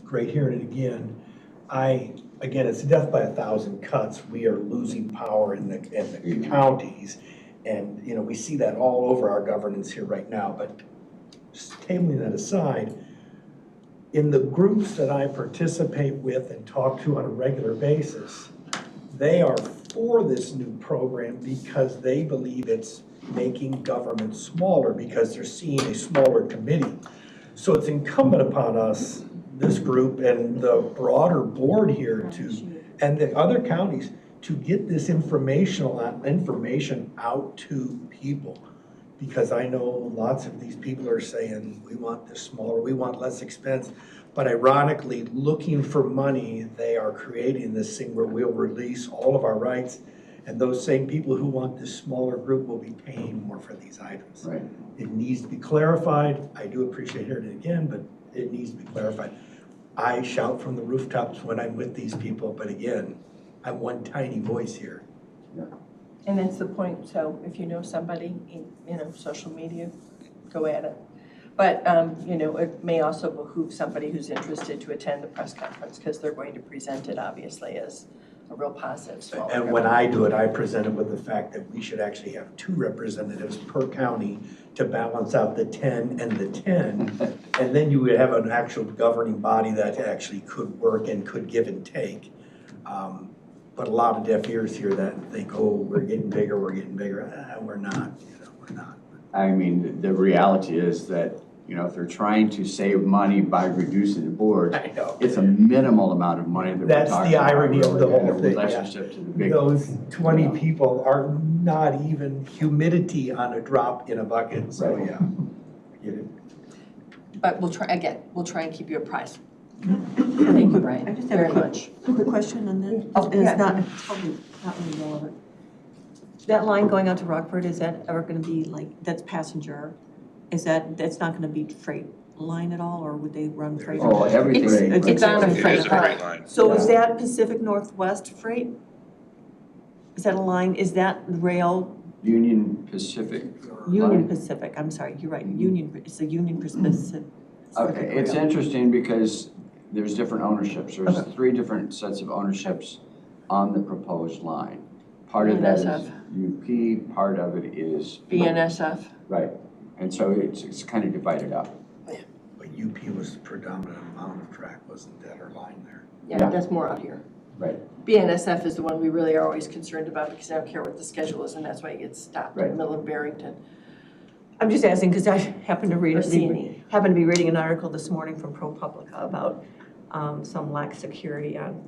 Great hearing it again. Again, it's death by 1,000 cuts. We are losing power in the counties. And, we see that all over our governance here right now. But just tabling that aside, in the groups that I participate with and talk to on a regular basis, they are for this new program because they believe it's making government smaller because they're seeing a smaller committee. So it's incumbent upon us, this group and the broader board here and the other counties to get this information out to people. Because I know lots of these people are saying, we want this smaller, we want less expense. But ironically, looking for money, they are creating this thing where we'll release all of our rights, and those same people who want this smaller group will be paying more for these items. Right. It needs to be clarified. I do appreciate hearing it again, but it needs to be clarified. I shout from the rooftops when I'm with these people, but again, I'm one tiny voice here. And that's the point, so if you know somebody, social media, go at it. But, it may also behoove somebody who's interested to attend the press conference, because they're going to present it, obviously, as a real positive. Smaller And when government. I do it, I present it with the fact that we should actually have 2 representatives per county to balance out the 10 and the 10. And then you would have an actual governing body that actually could work and could give and take. But a lot of deaf ears here that think, oh, we're getting bigger. We're not, we're not. I mean, the reality is that, if they're trying to save money by reducing the board, I know. it's a minimal amount of money that we're That's talking the about. irony of the really, whole and thing, yeah. relationship to the big. Those 20 people are not even humidity on a drop in a bucket, so Right. yeah. Get it. But we'll try and keep you apprised. Thank you, Brian. I just have Very a much. quick question on that. Oh, And yeah. it's not really relevant. That line going out to Rockford, is that ever gonna be that's passenger? That's not gonna be freight line at all, or would they run freight? Oh, everything. It's on a It freight is a line. freight line. So is that Pacific Northwest freight? Is that a line, is that rail, Union Pacific. Union Pacific, I'm sorry, you're right, it's a Union Pacific. Okay, it's rail. interesting because there's different ownerships. There's Okay. 3 different sets of ownerships on the proposed line. Part of that is BNSF. UP, part of it is. BNSF. Right, and so it's kind of divided up. But UP was the predominant amount of track, wasn't that our line there? Yeah, Yeah. that's more out here. Right. BNSF is the one we really are always concerned about, because I don't care what the schedule is, and that's why it gets stopped in Right. the middle of Barrington. I'm just asking, because I happened to Or C&E. be reading an article this morning from ProPublica about some lax security on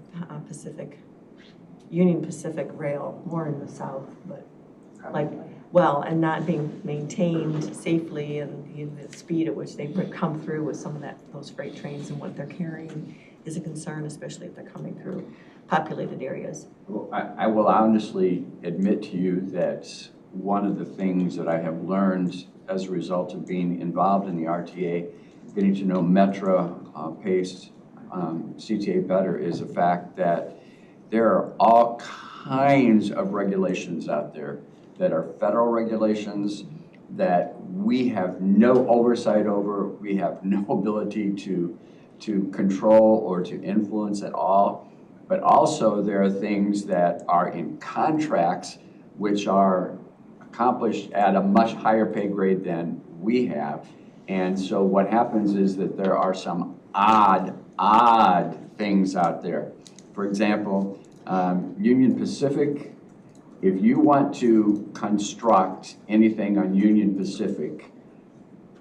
Union Pacific Rail, more in the south, but and not being maintained safely, and the speed at which they come through with some of those freight trains and what they're carrying is a concern, especially if they're coming through populated areas. Well, I will honestly admit to you that one of the things that I have learned as a result of being involved in the RTA, getting to know Metra, PACE, CTA better, is the fact that there are all kinds of regulations out there that are federal regulations that we have no oversight over, we have no ability to control or to influence at all. But also there are things that are in contracts which are accomplished at a much higher pay grade than we have. And so what happens is that there are some odd things out there. For example, Union Pacific, if you want to construct anything on Union Pacific,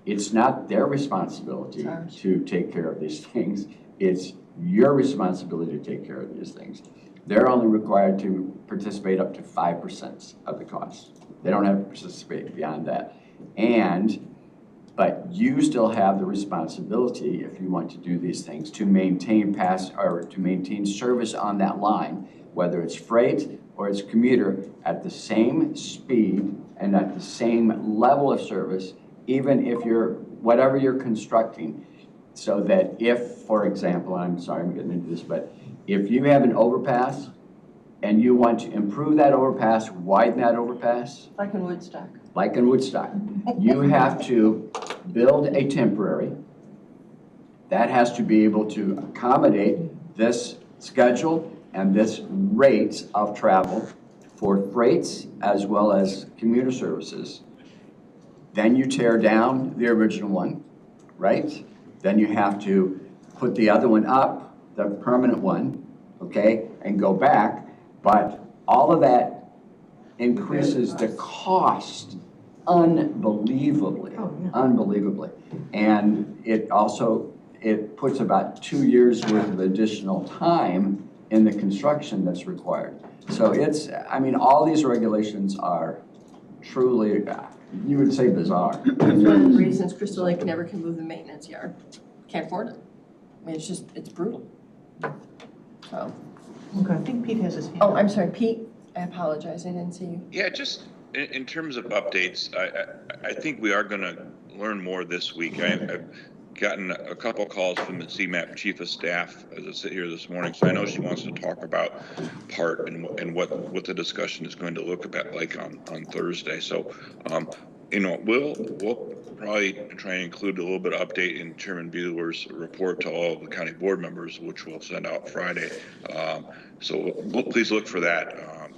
it's not their responsibility to take care of these things. It's your responsibility to take care of these things. They're only required to participate up to 5% of the cost. They don't have to participate beyond that. But you still have the responsibility, if you want to do these things, to maintain service on that line, whether it's freight or it's commuter, at the same speed and at the same level of service, even if whatever you're constructing. So that if, for example, I'm sorry I'm getting into this, but if you have an overpass and you want to improve that overpass, widen that overpass, Like in Woodstock. like in Woodstock, you have to build a temporary that has to be able to accommodate this schedule and this rate of travel for freights as well as commuter services. Then you tear down the original one, right? Then you have to put the other one up, the permanent one, okay, and go back. But all of that increases the cost unbelievably, unbelievably. And it puts about 2 years worth of additional time in the construction that's required. So all these regulations are truly, you would say bizarre. It's one of the reasons Crystal Lake never can move the maintenance yard. Can't afford it. I mean, it's brutal. So, I think Pete has his hand oh, up. I'm sorry, Pete, I apologize, I didn't see you. Yeah, just in terms of updates, I think we are gonna learn more this week. I've gotten a couple calls from the CMAP Chief of Staff as I sit here this morning, so I know she wants to talk about PART and what the discussion is going to look about like on Thursday. So, we'll probably try and include a little bit of update in Chairman Bueller's report to all of the county board members, which we'll send out Friday. So please look for that.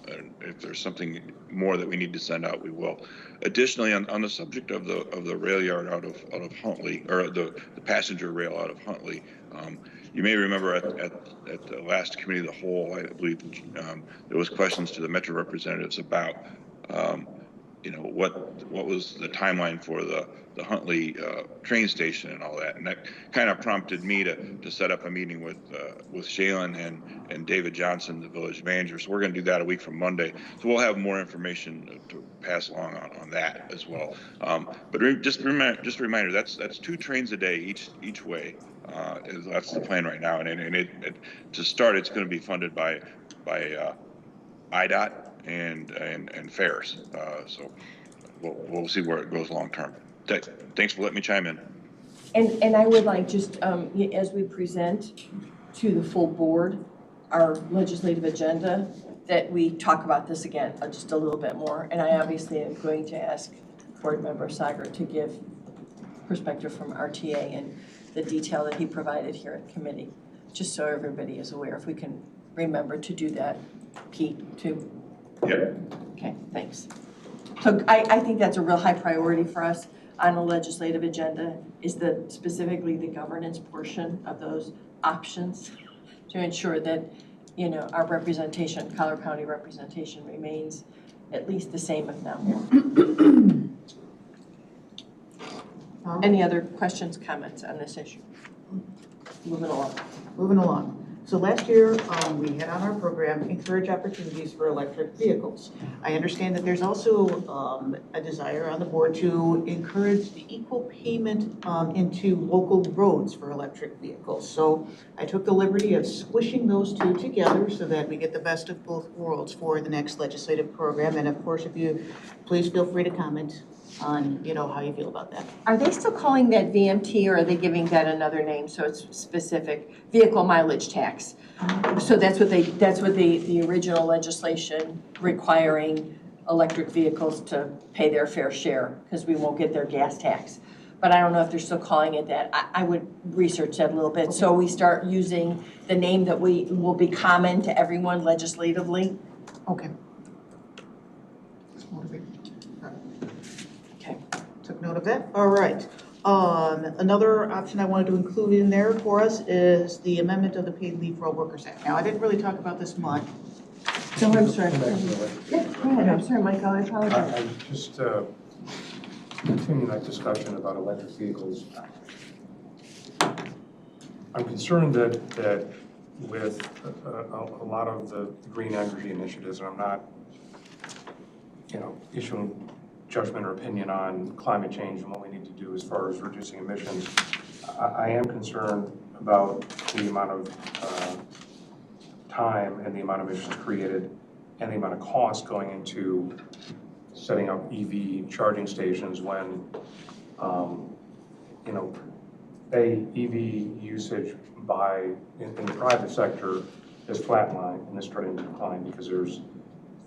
And if there's something more that we need to send out, we will. Additionally, on the subject of the rail yard out of Huntley, or the passenger rail out of Huntley, you may remember at the last committee of the whole, I believe there was questions to the Metro representatives about what was the timeline for the Huntley train station and all that, and that kind of prompted me to set up a meeting with Shaylin and David Johnson, the village manager. So we're going to do that a week from Monday. So we'll have more information to pass along on that as well. But just a reminder, that's 2 trains a day each way. That's the plan right now, and to start, it's going to be funded by IDOT and fares. So we'll see where it goes long term. Thanks for letting me chime in. And I would like just, as we present to the full board, our legislative agenda, that we talk about this again just a little bit more. And I obviously am going to ask Board Member Sager to give perspective from RTA and the detail that he provided here at committee, just so everybody is aware. If we can remember to do that, Pete, too. Yeah. Okay, thanks. So I think that's a real high priority for us on the legislative agenda, is specifically the governance portion of those options to ensure that, our representation, Collier County representation, remains at least the same, if not more. Any other questions, comments on this issue? Moving along. So last year, we had on our program, encourage opportunities for electric vehicles. I understand that there's also a desire on the board to encourage the equal payment into local roads for electric vehicles. So I took the liberty of squishing those two together so that we get the best of both worlds for the next legislative program. And of course, if you, please feel free to comment on, how you feel about that. Are they still calling that VMT, or are they giving that another name so it's specific? Vehicle mileage tax. So that's what the original legislation requiring electric vehicles to pay their fair share, because we won't get their gas tax. But I don't know if they're still calling it that. I would research that a little bit. So we start using the name that will be common to everyone legislatively. Okay. Okay. Took note of that. All right. Another option I wanted to include in there for us is the amendment of the Paid Leave for All Workers Act. Now, I didn't really talk about this much. No, I'm sorry. Yeah, go ahead. I'm sorry, Michael. I apologize. I just continuing that discussion about electric vehicles. I'm concerned that with a lot of the green energy initiatives, and I'm not, issuing judgment or opinion on climate change and what we need to do as far as reducing emissions. I am concerned about the amount of time and the amount of emissions created and the amount of cost going into setting up EV charging stations when, EV usage in the private sector is flatlined and is starting to decline because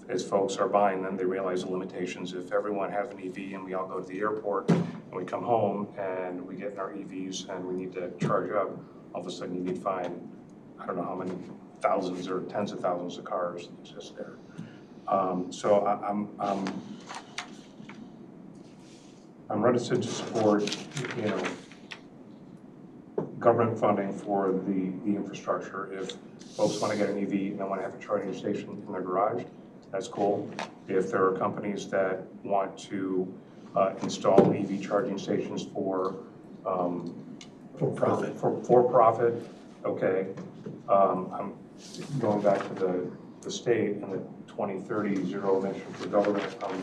as folks are buying them, they realize the limitations. If everyone has an EV and we all go to the airport and we come home and we get in our EVs and we need to charge up, all of a sudden you need to find, I don't know how many thousands or tens of thousands of cars exist there. So I'm reticent to support, government funding for the infrastructure. If folks want to get an EV and they want to have a charging station in their garage, that's cool. If there are companies that want to install EV charging stations for profit, okay. I'm going back to the state and the 2030 zero emission for government. I'm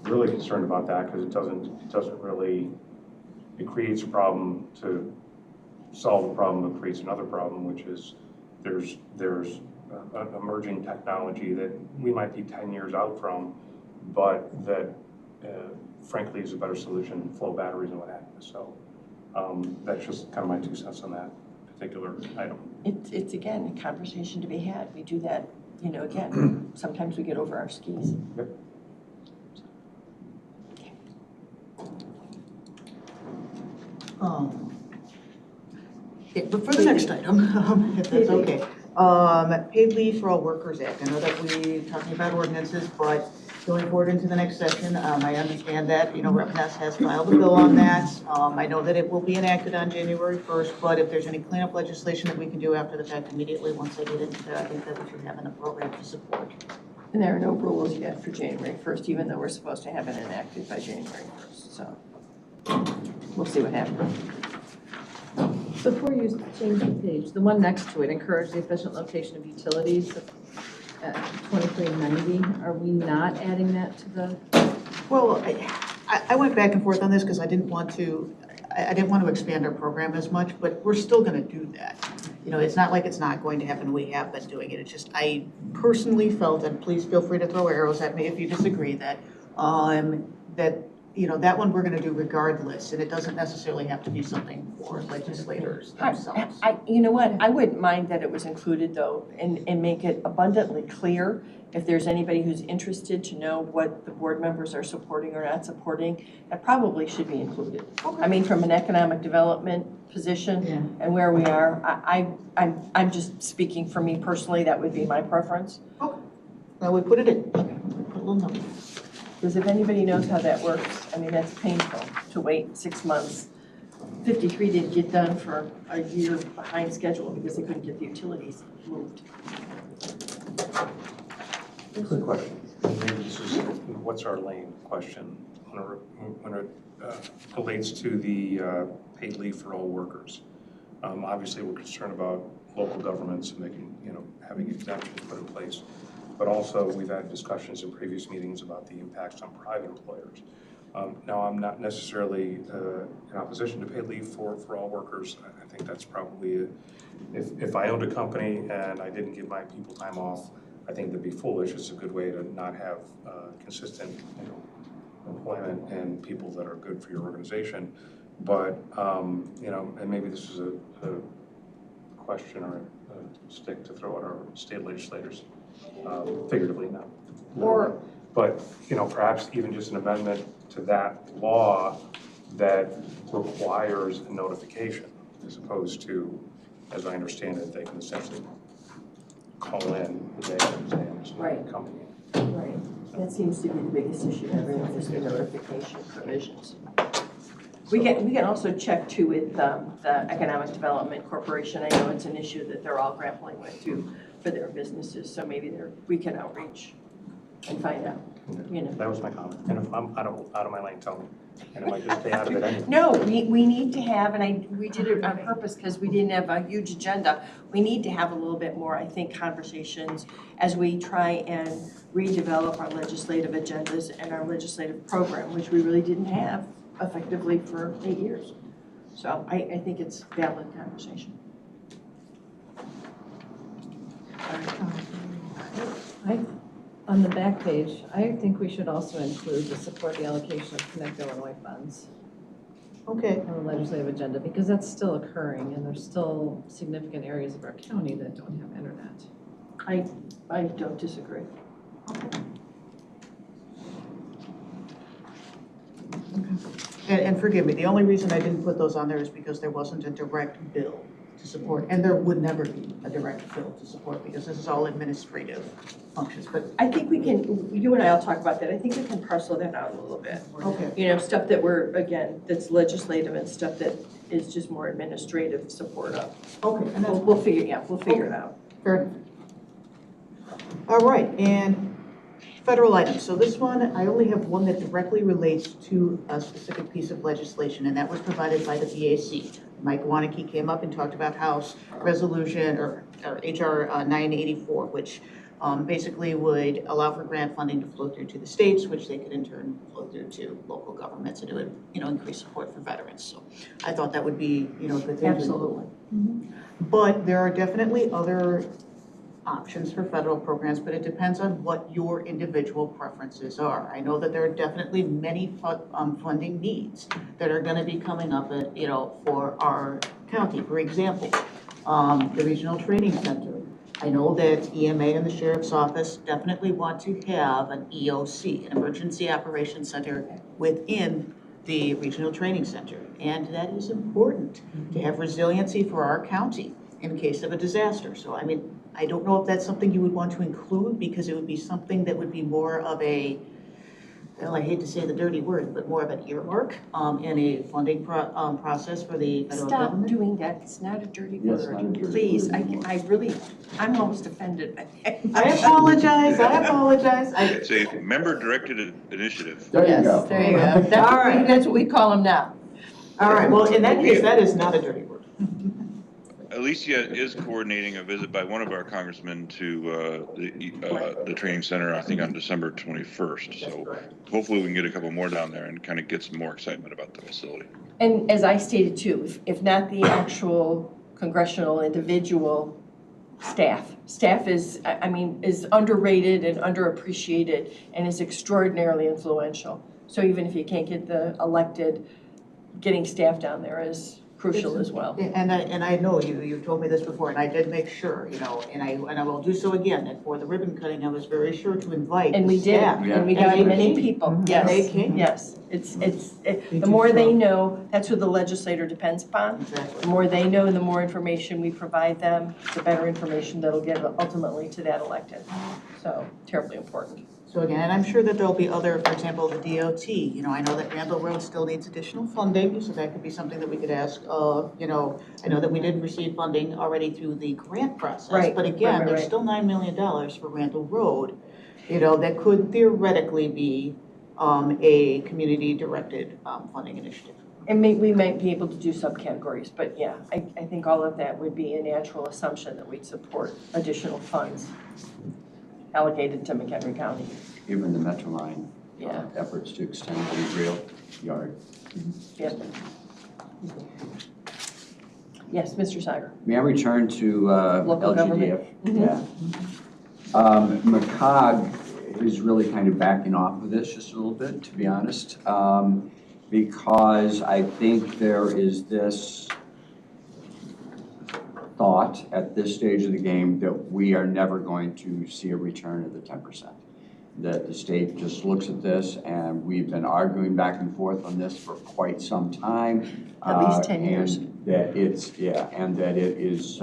really concerned about that because it doesn't really, it creates a problem to solve the problem, it creates another problem, which is there's emerging technology that we might be 10 years out from, but that frankly is a better solution, flow batteries and what have you. So that's just kind of my 2 cents on that particular item. It's again, a conversation to be had. We do that, again, sometimes we get over our skis. Yep. Yeah, but for the next item, if that's okay. Paid leave for all workers act. I know that we're talking about ordinances, but going forward into the next session, I understand that, Rep. Ness has filed a bill on that. I know that it will be enacted on January 1st, but if there's any cleanup legislation that we can do after the fact immediately, once I get into that, I think that we should have in a program to support. And there are no rules yet for January 1st, even though we're supposed to have it enacted by January 1st, so we'll see what happens. Before you change the page, the one next to it, encourage the efficient location of utilities, 2390, are we not adding that to the? Well, I went back and forth on this because I didn't want to expand our program as much, but we're still gonna do that. It's not like it's not going to happen, we have been doing it, it's just, I personally felt, and please feel free to throw arrows at me if you disagree, that, that one we're gonna do regardless, and it doesn't necessarily have to be something for legislators themselves. You know what, I wouldn't mind that it was included though, and make it abundantly clear if there's anybody who's interested to know what the board members are supporting or not supporting, that probably should be included. Okay. I mean, from an economic development position and where we are, I'm just speaking for me personally, that would be my preference. Okay, now we put it in, put a little number. Because if anybody knows how that works, I mean, that's painful to wait 6 months. 53 didn't get done for a year behind schedule because they couldn't get the utilities moved. Quick question. Maybe this is what's our lane question when it relates to the paid leave for all workers. Obviously, we're concerned about local governments and making, having exemptions put in place. But also, we've had discussions in previous meetings about the impacts on private employers. Now, I'm not necessarily in opposition to paid leave for all workers. I think that's probably, if I owned a company and I didn't give my people time off, I think that'd be foolish. It's a good way to not have consistent, employment and people that are good for your organization. But, and maybe this is a question or a stick to throw at our state legislators. Figuratively, not. Or, but perhaps even just an amendment to that law that requires a notification, as opposed to, as I understand it, they can essentially call in the day of exams and come in. right, that seems to be the biggest issue, everyone, is the notification provisions. We can also check too with the Economic Development Corporation. I know it's an issue that they're all grappling with too for their businesses, so maybe we can outreach and find out, That was my comment. And if I'm out of my lane, tell me. And I might just stay out of it anyway. No, we need to have, and we did it on purpose because we didn't have a huge agenda. We need to have a little bit more, I think, conversations as we try and redevelop our legislative agendas and our legislative program, which we really didn't have effectively for 8 years. So I think it's valid conversation. On the back page, I think we should also include the support the allocation of Connect Illinois funds Okay. on the legislative agenda, because that's still occurring and there's still significant areas of our county that don't have internet. I don't disagree. And forgive me, the only reason I didn't put those on there is because there wasn't a direct bill to support, and there would never be a direct bill to support because this is all administrative functions, but. I think we can, you and I will talk about that. I think we can parcel that out a little bit. Okay. Stuff that we're, again, that's legislative and stuff that is just more administrative support of. Okay, and then, We'll figure it out. fair enough. All right, and federal items. So this one, I only have one that directly relates to a specific piece of legislation, and that was provided by the BAC. Mike Wanacke came up and talked about House Resolution, or HR 984, which basically would allow for grant funding to flow through to the states, which they could in turn flow through to local governments, and it would, increase support for veterans. So I thought that would be, a good thing. Absolutely. But there are definitely other options for federal programs, but it depends on what your individual preferences are. I know that there are definitely many funding needs that are gonna be coming up, for our county. For example, the Regional Training Center. I know that EMA and the Sheriff's Office definitely want to have an EOC, an Emergency Operations Center, within the Regional Training Center. And that is important to have resiliency for our county in case of a disaster. So, I don't know if that's something you would want to include, because it would be something that would be more of a, well, I hate to say the dirty word, but more of an earmark in a funding process for the federal Stop government. doing that, it's not a dirty Yes, not a word, dirty please, word. I'm almost offended. I apologize. It's a member-directed initiative. There you Yes, go. there you go. That's what we call them now. All right, well, in that case, that is not a dirty word. Alicia is coordinating a visit by one of our congressmen to the training center, I think on December 21st. So hopefully we can get a couple more down there and kind of get some more excitement about the facility. And as I stated too, if not the actual congressional individual, staff is underrated and underappreciated and is extraordinarily influential. So even if you can't get the elected, getting staff down there is crucial as well. And I know you told me this before, and I did make sure, and I will do so again, that for the ribbon cutting, I was very sure to invite And we the did, staff. and we And got they many came. people, And yes, they came. yes. The more they know, that's what the legislator depends upon. Exactly. The more they know, the more information we provide them, the better information that'll get ultimately to that elected. So terribly important. So again, and I'm sure that there'll be other, for example, the DOT, I know that Randall Road still needs additional funding, so that could be something that we could ask of, I know that we did receive funding already through the grant process. Right, But again, right. there's still $9 million for Randall Road, that could theoretically be a community-directed funding initiative. And we might be able to do subcategories, but yeah, I think all of that would be a natural assumption that we'd support additional funds allocated to McHenry County. Even the Metro Line Yeah. efforts to extend the rail yard. Yep. Yes, Mr. Sager. May I return to Local LGDF? government. Yeah. McCog is really kind of backing off of this just a little bit, to be honest, because I think there is this thought at this stage of the game that we are never going to see a return of the 10%. That the state just looks at this, and we've been arguing back and forth on this for quite some time. At least 10 years. And that it is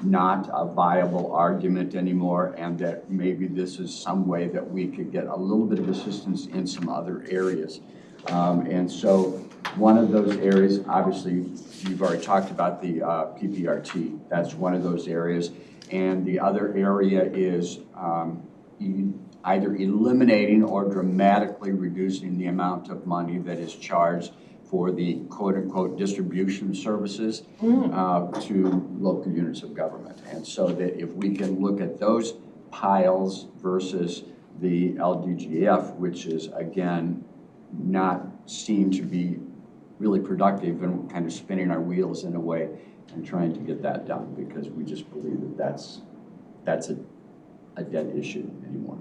not a viable argument anymore, and that maybe this is some way that we could get a little bit of assistance in some other areas. And so one of those areas, obviously, you've already talked about the PPRT. That's one of those areas. And the other area is either eliminating or dramatically reducing the amount of money that is charged for the quote-unquote distribution services to local units of government. And so that if we can look at those piles versus the LDGF, which is, again, not seen to be really productive and kind of spinning our wheels in a way and trying to get that done, because we just believe that that's a dead issue anymore.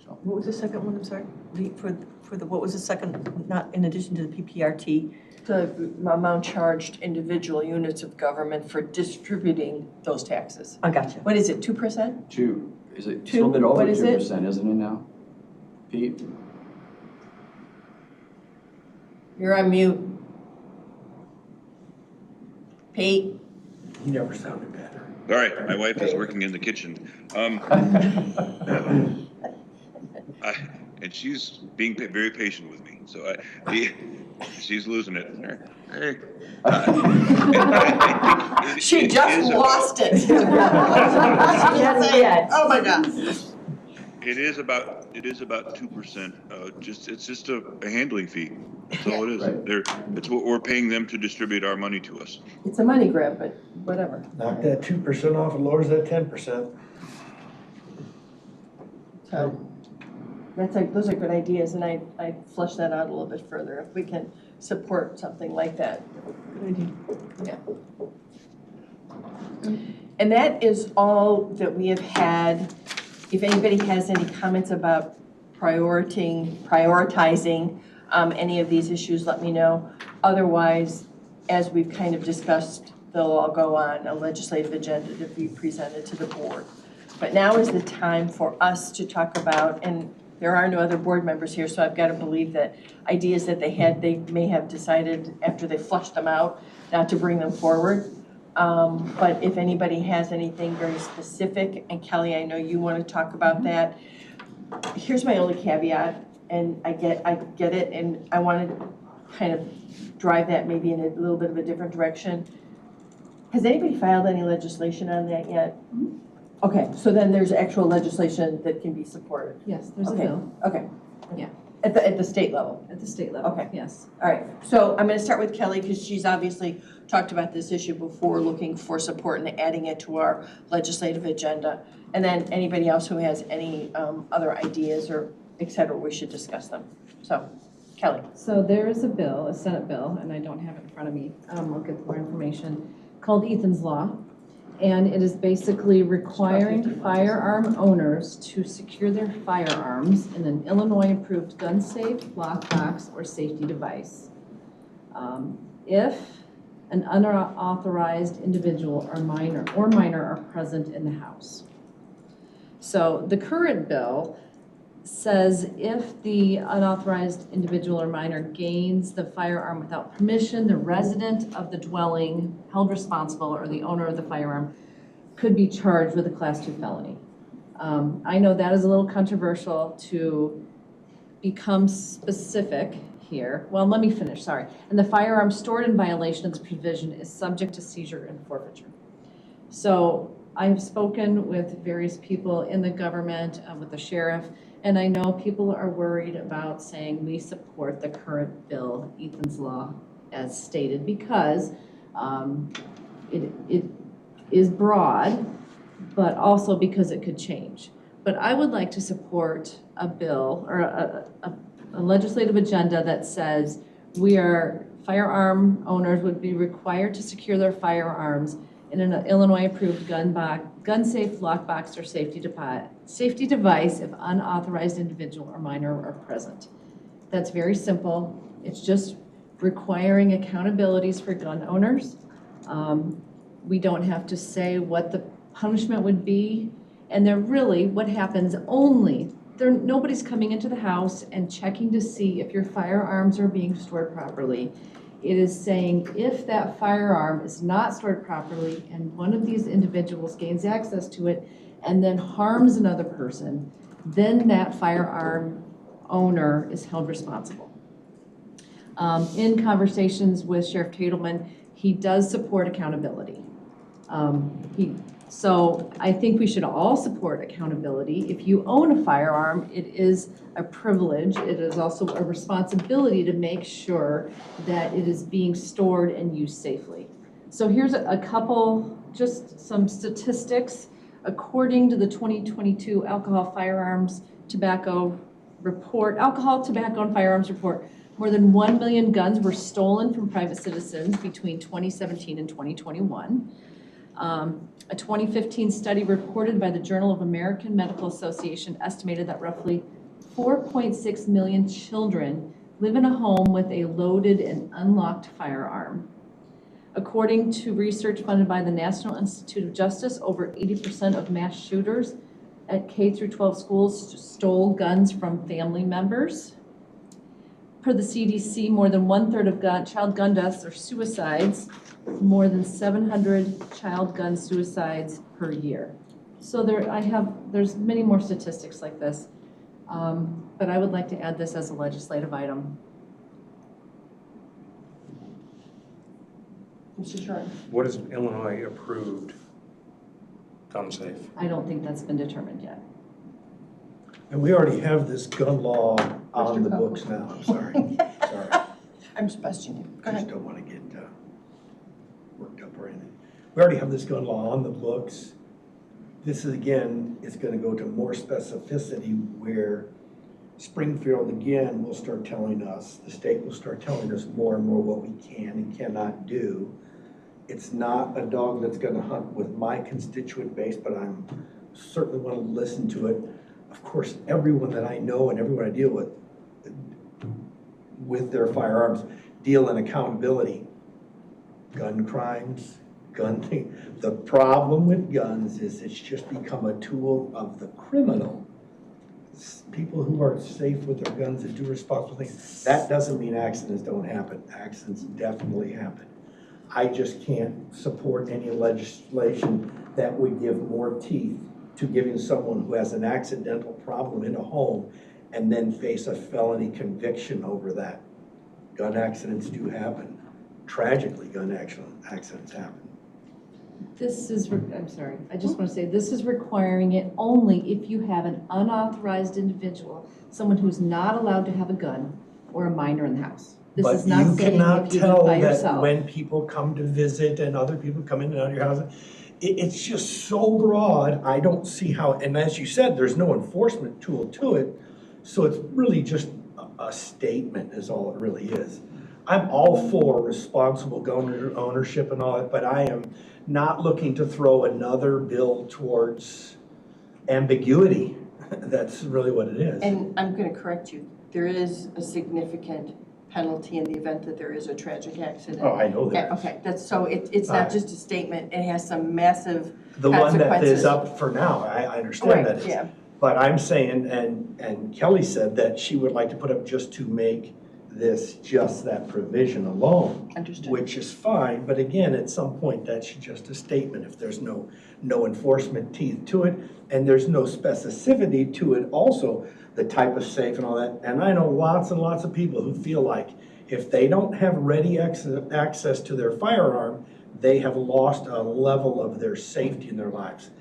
So. What was the second one, I'm sorry? What was the second, not in addition to the PPRT? The amount charged individual units of government for distributing those taxes. I gotcha. What is it, 2%? Is it Two? a little bit over What is it? 2%, isn't it now? Pete? You're on mute. Pete? He never sounded better. All right, my wife is working in the kitchen. And she's being very patient with me, so she's losing it. Hey. She just lost it. Oh my God. It is about 2%. It's just a handling fee. That's all it is. Right. It's what we're paying them to distribute our money to us. It's a money grab, but whatever. Knock that 2% off and lowers that 10%. So those are good ideas, and I flush that out a little bit further, if we can support something like that. Good idea. And that is all that we have had. If anybody has any comments about prioritizing any of these issues, let me know. Otherwise, as we've kind of discussed, they'll all go on a legislative agenda to be presented to the board. But now is the time for us to talk about, and there are no other board members here, so I've got to believe that ideas that they had, they may have decided after they flushed them out not to bring them forward. But if anybody has anything very specific, and Kelly, I know you want to talk about that. Here's my only caveat, and I get it, and I want to kind of drive that maybe in a little bit of a different direction. Has anybody filed any legislation on that yet? Okay, so then there's actual legislation that can be supported. Yes, there's a Okay. bill Okay. Yeah. At the state level. at the state level. Okay. Yes. All right, so I'm going to start with Kelly because she's obviously talked about this issue before, looking for support and adding it to our legislative agenda. And then anybody else who has any other ideas or et cetera, we should discuss them. So, Kelly. So there is a bill, a Senate bill, and I don't have it in front of me. I'll get more information, called Ethan's Law. And it is basically requiring firearm owners to secure their firearms in an Illinois-approved gun-safe, lockbox, or safety device. If an unauthorized individual or minor are present in the house. So the current bill says if the unauthorized individual or minor gains the firearm without permission, the resident of the dwelling held responsible or the owner of the firearm could be charged with a Class 2 felony. I know that is a little controversial to become specific here. Well, let me finish, sorry. And the firearm stored in violation of this provision is subject to seizure and forfeiture. So I have spoken with various people in the government, with the sheriff, and I know people are worried about saying we support the current bill, Ethan's Law, as stated, because it is broad, but also because it could change. But I would like to support a bill or a legislative agenda that says firearm owners would be required to secure their firearms in an Illinois-approved gun-safe, lockbox, or safety device if unauthorized individual or minor are present. That's very simple. It's just requiring accountabilities for gun owners. We don't have to say what the punishment would be, and they're really what happens only. Nobody's coming into the house and checking to see if your firearms are being stored properly. It is saying if that firearm is not stored properly and one of these individuals gains access to it and then harms another person, then that firearm owner is held responsible. In conversations with Sheriff Tatelman, he does support accountability. So I think we should all support accountability. If you own a firearm, it is a privilege. It is also a responsibility to make sure that it is being stored and used safely. So here's a couple, just some statistics. According to the 2022 Alcohol, Tobacco, and Firearms Report, more than 1 million guns were stolen from private citizens between 2017 and 2021. A 2015 study reported by the Journal of American Medical Association estimated that roughly 4.6 million children live in a home with a loaded and unlocked firearm. According to research funded by the National Institute of Justice, over 80% of mass shooters at K-12 schools stole guns from family members. Per the CDC, more than 1/3 of child gun deaths or suicides, more than 700 child gun suicides per year. So there's many more statistics like this, but I would like to add this as a legislative item. Mr. Short. What is Illinois approved gun safe? I don't think that's been determined yet. And we already have this gun law on the books now, I'm sorry. Sorry. I'm just busting you. Go I just ahead. don't want to get worked up or anything. We already have this gun law on the books this is, again, it's gonna go to more specificity where Springfield, again, will start telling us, the state will start telling us more and more what we can and cannot do. It's not a dog that's gonna hunt with my constituent base, but I'm certainly wanna listen to it. Of course, everyone that I know and everyone I deal with their firearms, deal in accountability. Gun crimes, gun thing. The problem with guns is it's just become a tool of the criminal. People who are safe with their guns and do responsible things. That doesn't mean accidents don't happen. Accidents definitely happen. I just can't support any legislation that would give more teeth to giving someone who has an accidental problem in a home and then face a felony conviction over that. Gun accidents do happen. Tragically, gun accidents happen. This is, I'm sorry, I just want to say, this is requiring it only if you have an unauthorized individual, someone who's not allowed to have a gun or a minor in the house. This is not saying if you live by But you cannot tell that yourself. when people come to visit and other people come in and out of your house, it's just so broad, I don't see how, and as you said, there's no enforcement tool to it, so it's really just a statement is all it really is. I'm all for responsible gun ownership and all that, but I am not looking to throw another bill towards ambiguity. That's really what it is. And I'm gonna correct you, there is a significant penalty in the event that there is a tragic accident. Oh, I know that. Okay, that's, so it's not just a statement, it has some massive The one that consequences. is up for now, I understand that Right, is. yeah. But I'm saying, and Kelly said that she would like to put up just to make this just that provision alone. Understood. Which is fine, but again, at some point, that's just a statement. If there's no enforcement teeth to it, and there's no specificity to it also, the type of safe and all that. And I know lots and lots of people who feel like if they don't have ready access to their firearm, they have lost a level of their safety in their lives.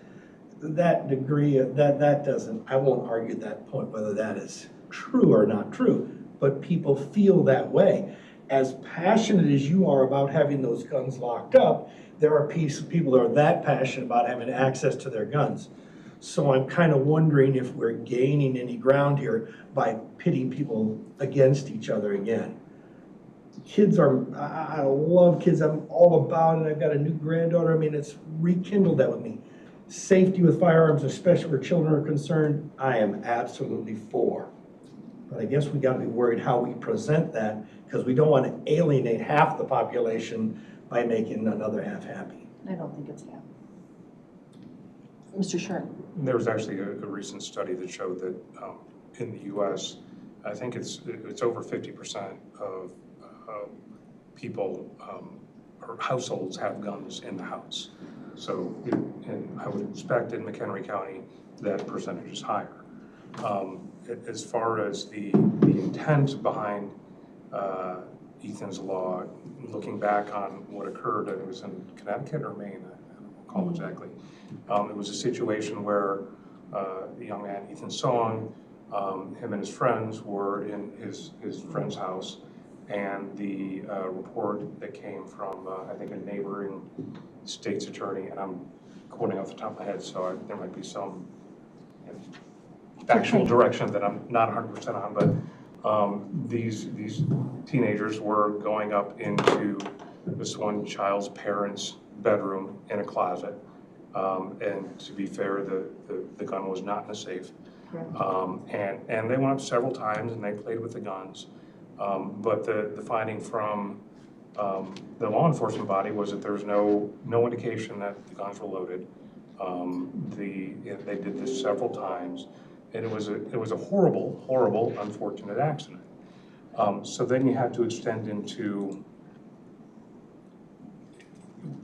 That degree, that doesn't, I won't argue that point whether that is true or not true, but people feel that way. As passionate as you are about having those guns locked up, there are people that are that passionate about having access to their guns. So I'm kind of wondering if we're gaining any ground here by pitting people against each other again. Kids are, I love kids, I'm all about it. I've got a new granddaughter, I mean, it's rekindled that with me. Safety with firearms, especially where children are concerned, I am absolutely for. But I guess we gotta be worried how we present that, because we don't want to alienate half the population by making another half happy. I don't think it's happening. Mr. Shern. There was actually a recent study that showed that in the U.S., I think it's over 50% of people or households have guns in the house. So, and I would expect in McHenry County that percentage is higher. As far as the intent behind Ethan's law, looking back on what occurred, it was in Connecticut or Maine, I don't recall exactly. It was a situation where the young man, Ethan Song, him and his friends were in his friend's house, and the report that came from, I think, a neighboring state's attorney, and I'm quoting off the top of my head, so there might be some factual direction that I'm not 100% on, but these teenagers were going up into this one child's parents' bedroom in a closet, and to be fair, the gun was not in a safe. And they went up several times and they played with the guns. But the finding from the law enforcement body was that there was no indication that the guns were loaded. They did this several times, and it was a horrible, unfortunate accident. So then you have to extend into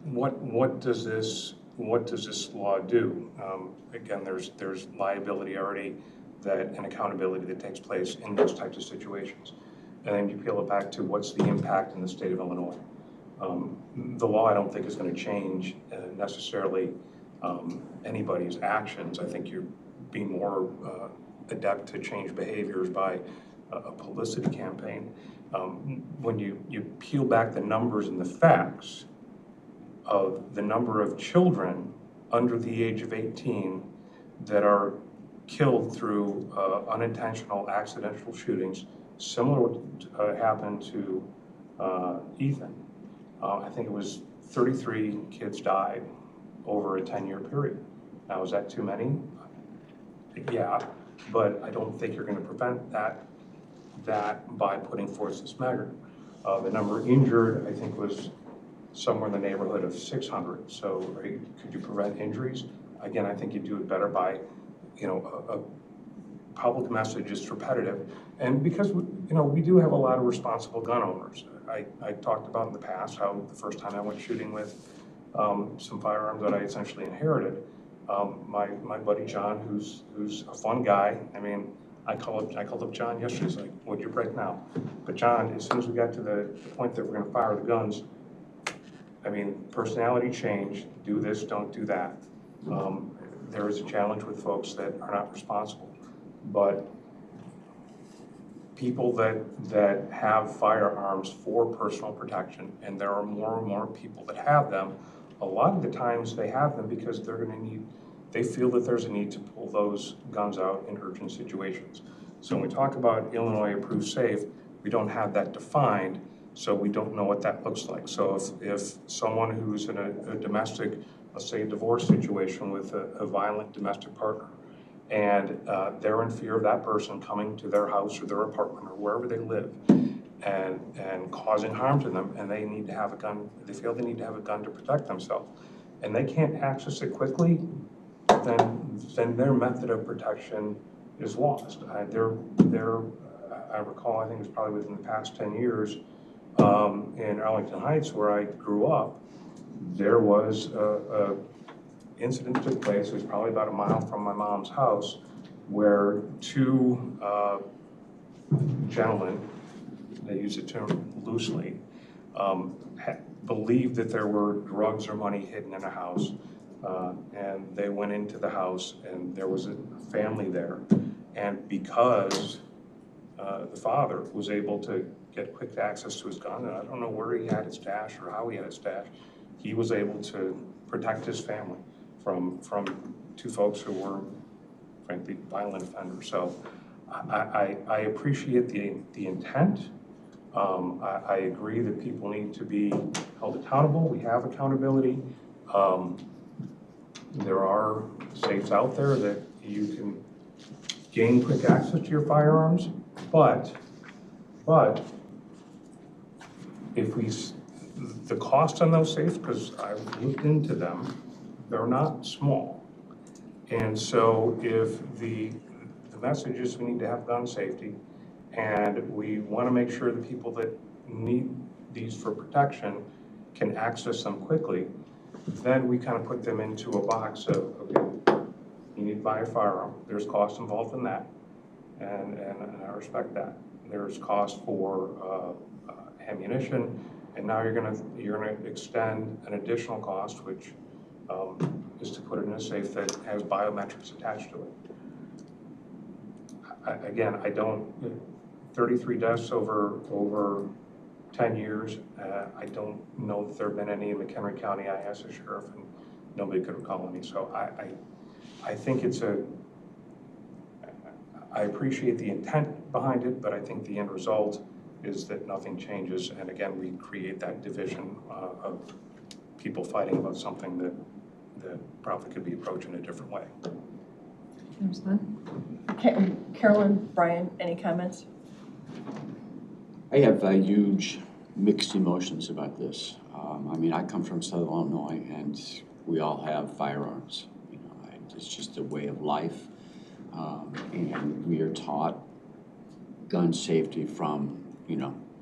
what does this law do? Again, there's liability already and accountability that takes place in those types of situations. And then you peel it back to what's the impact in the state of Illinois. The law, I don't think, is going to change necessarily anybody's actions. I think you're being more adept to change behaviors by a publicity campaign. When you peel back the numbers and the facts of the number of children under the age of 18 that are killed through unintentional accidental shootings, similar to what happened to Ethan. I think it was 33 kids died over a 10-year period. Now, is that too many? Yeah, but I don't think you're going to prevent that by putting forth this measure. The number injured, I think, was somewhere in the neighborhood of 600. So could you prevent injuries? Again, I think you do it better by, a public message is repetitive. And because, we do have a lot of responsible gun owners. I talked about in the past how the first time I went shooting with some firearms that I essentially inherited, my buddy John, who's a fun guy. I mean, I called up John yesterday. He's like, "What'd you break now?" But John, as soon as we got to the point that we're going to fire the guns, I mean, personality change. Do this, don't do that. There is a challenge with folks that are not responsible, but people that have firearms for personal protection, and there are more and more people that have them. A lot of the times they have them because they feel that there's a need to pull those guns out in urgent situations. So when we talk about Illinois Approved Safe, we don't have that defined, so we don't know what that looks like. So if someone who's in a domestic, let's say a divorce situation with a violent domestic partner, and they're in fear of that person coming to their house or their apartment or wherever they live and causing harm to them, and they need to have a gun, they feel they need to have a gun to protect themselves, and they can't access it quickly, then their method of protection is lost. I recall, I think it was probably within the past 10 years, in Arlington Heights, where I grew up, there was a incident took place. It was probably about a mile from my mom's house, where two gentlemen, they use the term loosely, believed that there were drugs or money hidden in a house. And they went into the house, and there was a family there. And because the father was able to get quick access to his gun, and I don't know where he had his stash or how he had his stash, he was able to protect his family from two folks who were, frankly, violent offenders. So I appreciate the intent. I agree that people need to be held accountable. We have accountability. There are safes out there that you can gain quick access to your firearms, but if the cost on those safes, because I looked into them, they're not small. And so if the message is we need to have gun safety, and we want to make sure the people that need these for protection can access them quickly, then we kind of put them into a box of, okay, you need to buy a firearm. There's cost involved in that, and I respect that. There's cost for ammunition, and now you're gonna extend an additional cost, which is to put it in a safe that has biometrics attached to it. Again, I don't. 33 deaths over 10 years. I don't know that there have been any in McHenry County. I asked the sheriff, and nobody could recall any. So I think I appreciate the intent behind it, but I think the end result is that nothing changes. And again, we create that division of people fighting about something that probably could be approached in a different way. Carolyn, Brian, any comments? I have huge mixed emotions about this. I mean, I come from Southern Illinois, and we all have firearms. It's just a way of life, and we are taught gun safety from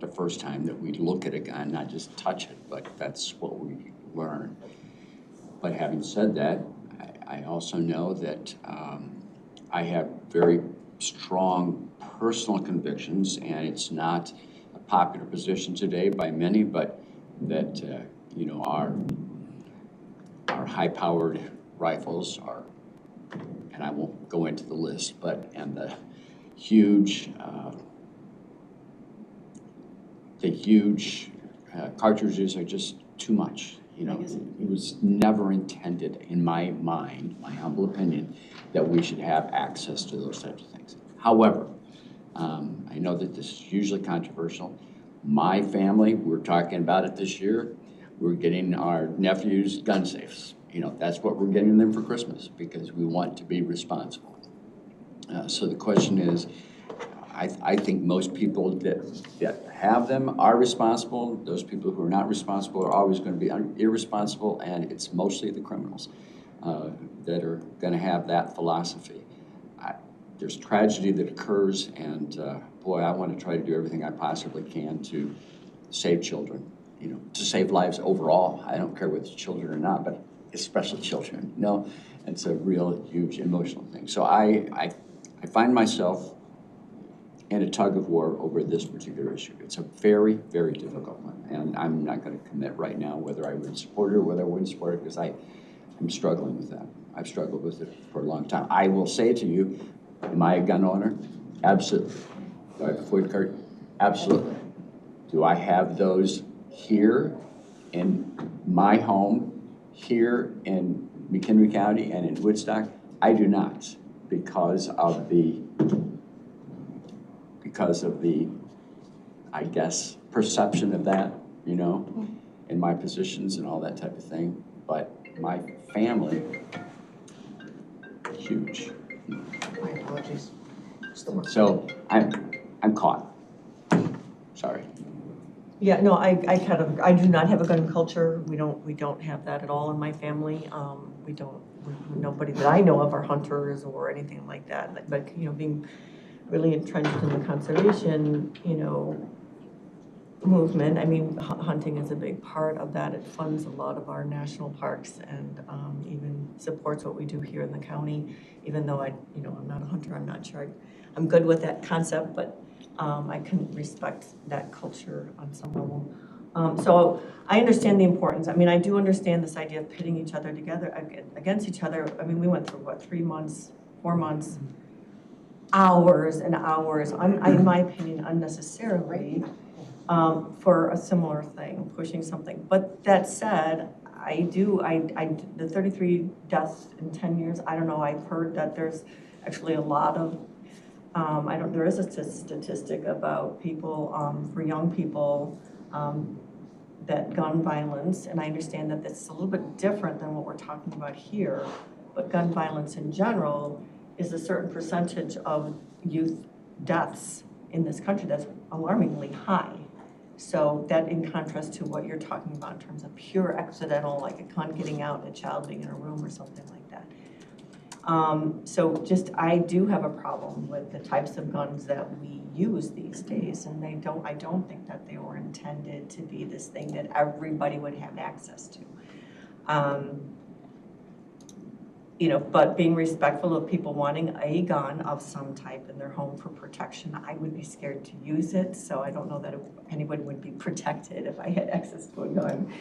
the first time that we look at a gun, not just touch it, but that's what we learn. But having said that, I also know that I have very strong personal convictions, and it's not a popular position today by many, but that our high-powered rifles are, and I won't go into the list, and the huge cartridges are just too much, You know, it was never intended, in my mind, my humble opinion, that we should have access to those types of things. However, I know that this is usually controversial. My family, we're talking about it this year, we're getting our nephews gun safes. You know, that's what we're getting them for Christmas because we want to be responsible. So the question is, I think most people that have them are responsible. Those people who are not responsible are always going to be irresponsible, and it's mostly the criminals that are going to have that philosophy. There's tragedy that occurs, and boy, I want to try to do everything I possibly can to save children, you know, to save lives overall. I don't care whether it's children or not, but especially children, you know. It's a real huge emotional thing. So I find myself in a tug of war over this particular issue. It's a very, very difficult one, and I'm not going to commit right now whether I would support it or whether I wouldn't support it because I'm struggling with that. I've struggled with it for a long time. I will say to you, am I a gun owner? Absolutely. Do I have a FOID card? Absolutely. Do I have those here in my home, here in McHenry County and in Woodstock? I do not, because of the, I guess, perception of that, you know, in my positions and all that type of thing. But my family, huge. My apologies. So I'm caught. Sorry. Yeah, no, I I do not have a gun culture. We don't have that at all in my family. Nobody that I know of are hunters or anything like that. But you know, being really entrenched in the conservation, you know, movement. I mean, hunting is a big part of that. It funds a lot of our national parks and even supports what we do here in the county. Even though I'm not a hunter, I'm not sure I'm good with that concept, but I can respect that culture on some level. So I understand the importance. I mean, I do understand this idea of pitting each other together against each other. I mean, we went through what, 3 months, 4 months, hours and hours, in my opinion, unnecessarily. For a similar thing, pushing something. But that said, the 33 deaths in 10 years, I don't know, I've heard that there's actually a lot of, there is a statistic about people, for young people, that gun violence, and I understand that that's a little bit different than what we're talking about here, but gun violence in general is a certain percentage of youth deaths in this country that's alarmingly high. So that in contrast to what you're talking about in terms of pure accidental, like a gun getting out, a child being in a room or something like that. I do have a problem with the types of guns that we use these days, and I don't think that they were intended to be this thing that everybody would have access to. But being respectful of people wanting a gun of some type in their home for protection, I would be scared to use it, so I don't know that anyone would be protected if I had access to a gun.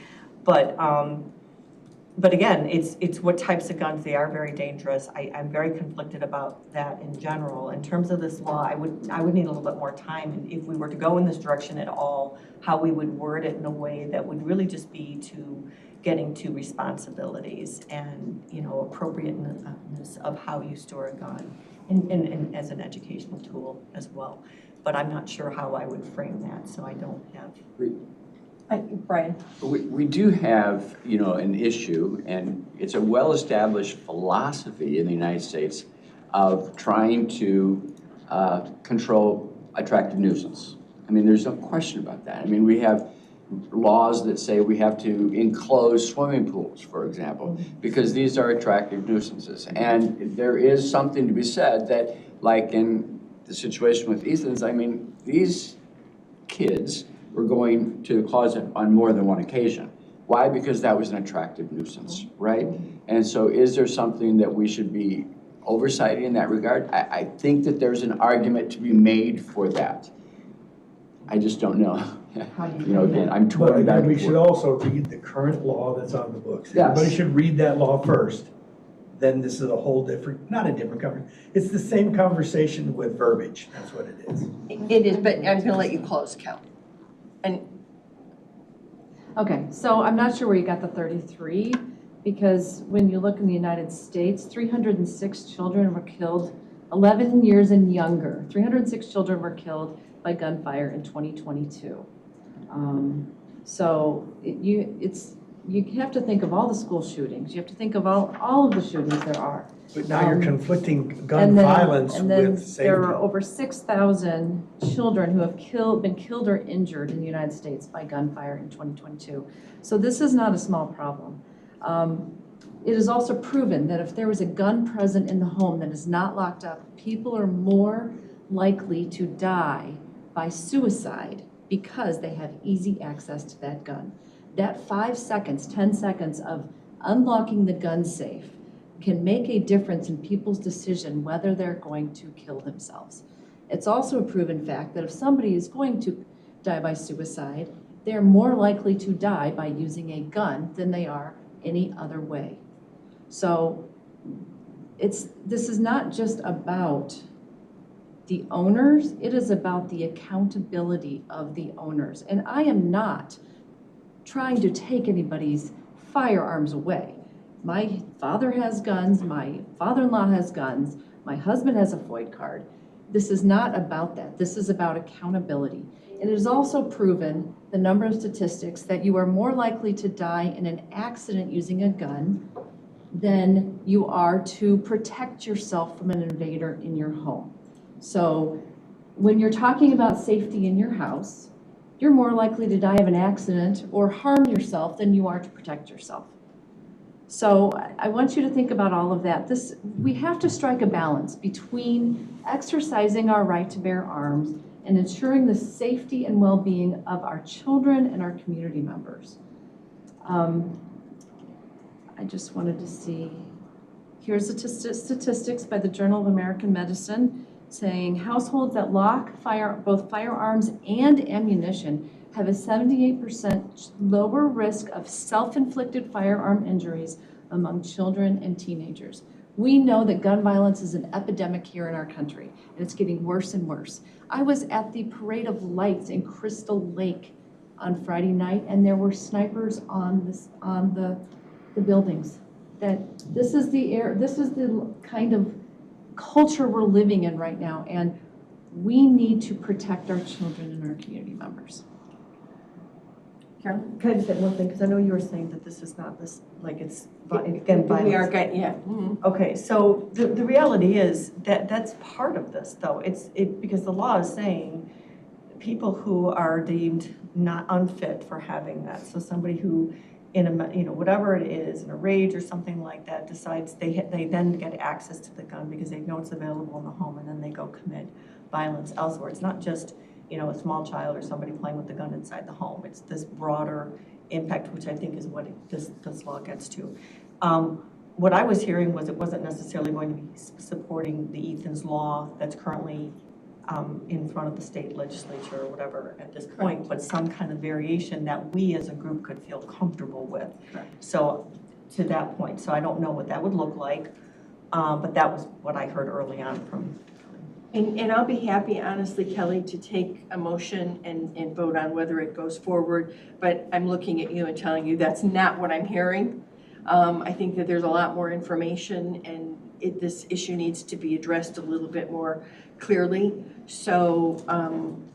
But again, it's what types of guns. They are very dangerous. I'm very conflicted about that in general. In terms of this law, I would need a little bit more time, and if we were to go in this direction at all, how we would word it in a way that would really just be to getting to responsibilities and, appropriateness of how you store a gun and as an educational tool as well. But I'm not sure how I would frame that, so I don't have. Brian? We do have, an issue, and it's a well-established philosophy in the United States of trying to control attractive nuisance. I mean, there's no question about that. I mean, we have laws that say we have to enclose swimming pools, for example, because these are attractive nuisances. And there is something to be said that, like in the situation with Ethan's, I mean, these kids were going to the closet on more than one occasion. Why? Because that was an attractive nuisance, right? And so is there something that we should be oversighting in that regard? I think that there's an argument to be made for that. I just don't know. Again, I'm torn But back again, we and should forth. also read the current law that's on the books. Yes. Everybody should read that law first. Then this is a whole different, not a different conversation. It's the same conversation with verbiage. That's what it is. It is, but I'm gonna let you close, Cal. And Okay, so I'm not sure where you got the 33, because when you look in the United States, 306 children were killed, 11 years and younger. 306 children were killed by gunfire in 2022. So you have to think of all the school shootings. You have to think of all of the shootings there are. But now you're conflicting gun And then- violence and then with there are safety. over 6,000 children who have been killed or injured in the United States by gunfire in 2022. So this is not a small problem. It is also proven that if there was a gun present in the home that is not locked up, people are more likely to die by suicide because they have easy access to that gun. That 5 seconds, 10 seconds of unlocking the gun safe can make a difference in people's decision whether they're going to kill themselves. It's also a proven fact that if somebody is going to die by suicide, they're more likely to die by using a gun than they are any other way. So this is not just about the owners, it is about the accountability of the owners. And I am not trying to take anybody's firearms away. My father has guns, my father-in-law has guns, my husband has a FOID card. This is not about that. This is about accountability. And it is also proven, the number of statistics, that you are more likely to die in an accident using a gun than you are to protect yourself from an invader in your home. So when you're talking about safety in your house, you're more likely to die of an accident or harm yourself than you are to protect yourself. So I want you to think about all of that. We have to strike a balance between exercising our right to bear arms and ensuring the safety and well-being of our children and our community members. I just wanted to see, here's the statistics by the Journal of American Medicine saying households that lock both firearms and ammunition have a 78% lower risk of self-inflicted firearm injuries among children and teenagers. We know that gun violence is an epidemic here in our country, and it's getting worse and worse. I was at the Parade of Lights in Crystal Lake on Friday night, and there were snipers on the buildings. That this is the kind of culture we're living in right now, and we need to protect our children and our community members. Can I just add one thing, because I know you were saying that this is not this, like it's, again, violence. We are, yeah. Mhm. Okay, so the reality is that that's part of this, though. Because the law is saying people who are deemed not unfit for having that. So somebody who, in a, whatever it is, in a rage or something like that, decides they then get access to the gun because they know it's available in the home, and then they go commit violence elsewhere. It's not just, a small child or somebody playing with the gun inside the home. It's this broader impact, which I think is what this law gets to. What I was hearing was it wasn't necessarily going to be supporting the Ethan's law that's currently in front of the state legislature or whatever at this point, but some kind of variation that we as a group could feel comfortable with. Correct. So to that point, so I don't know what that would look like, but that was what I heard early on from. And I'll be happy, honestly, Kelly, to take a motion and vote on whether it goes forward, but I'm looking at you and telling you that's not what I'm hearing. I think that there's a lot more information, and this issue needs to be addressed a little bit more clearly. So,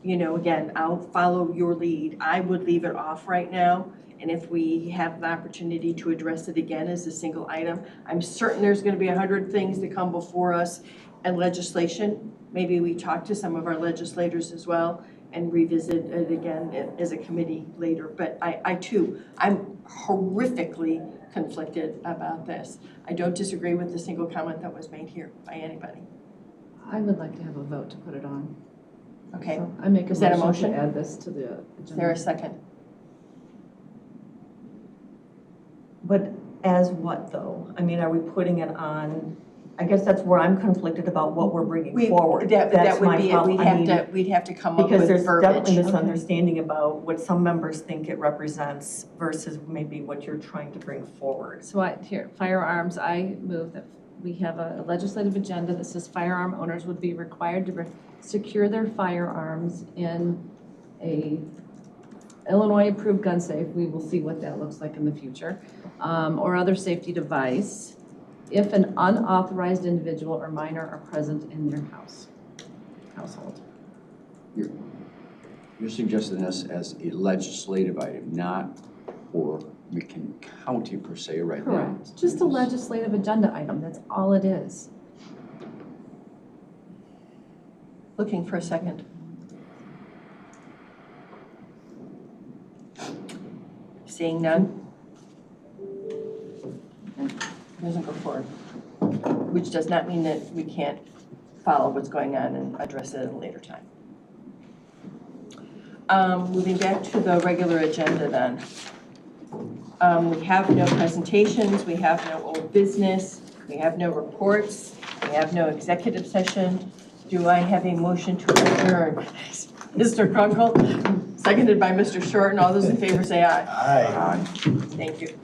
again, I'll follow your lead. I would leave it off right now, and if we have the opportunity to address it again as a single item, I'm certain there's going to be 100 things that come before us and legislation. Maybe we talk to some of our legislators as well and revisit it again as a committee later. But I too, I'm horrifically conflicted about this. I don't disagree with the single comment that was made here by anybody. I would like to have a vote to put it on. Okay, So I make Is that a a motion motion? to add this to the agenda. is there a second? But as what, though? I mean, are we putting it on, I guess that's where I'm conflicted about what we're bringing forward. That That's would my be it. problem. I mean, We'd have to come up because with there's definitely verbiage. misunderstanding about what some members think it represents versus maybe what you're trying to bring forward. So firearms, I move that we have a legislative agenda that says firearm owners would be required to secure their firearms in a Illinois approved gun safe, we will see what that looks like in the future, or other safety device, if an unauthorized individual or minor are present in their household. You're suggesting this as a legislative item, not for McKinney County per se right now. Correct, just a legislative agenda item, that's all it is. Looking for a second. Seeing none? Doesn't go forward. Which does not mean that we can't follow what's going on and address it at a later time. Moving back to the regular agenda then. We have no presentations, we have no old business, we have no reports, we have no executive session. Do I have a motion to adjourn? Mr. Kunkel, seconded by Mr. Shorten. All those in favor say aye. Aye. Thank you.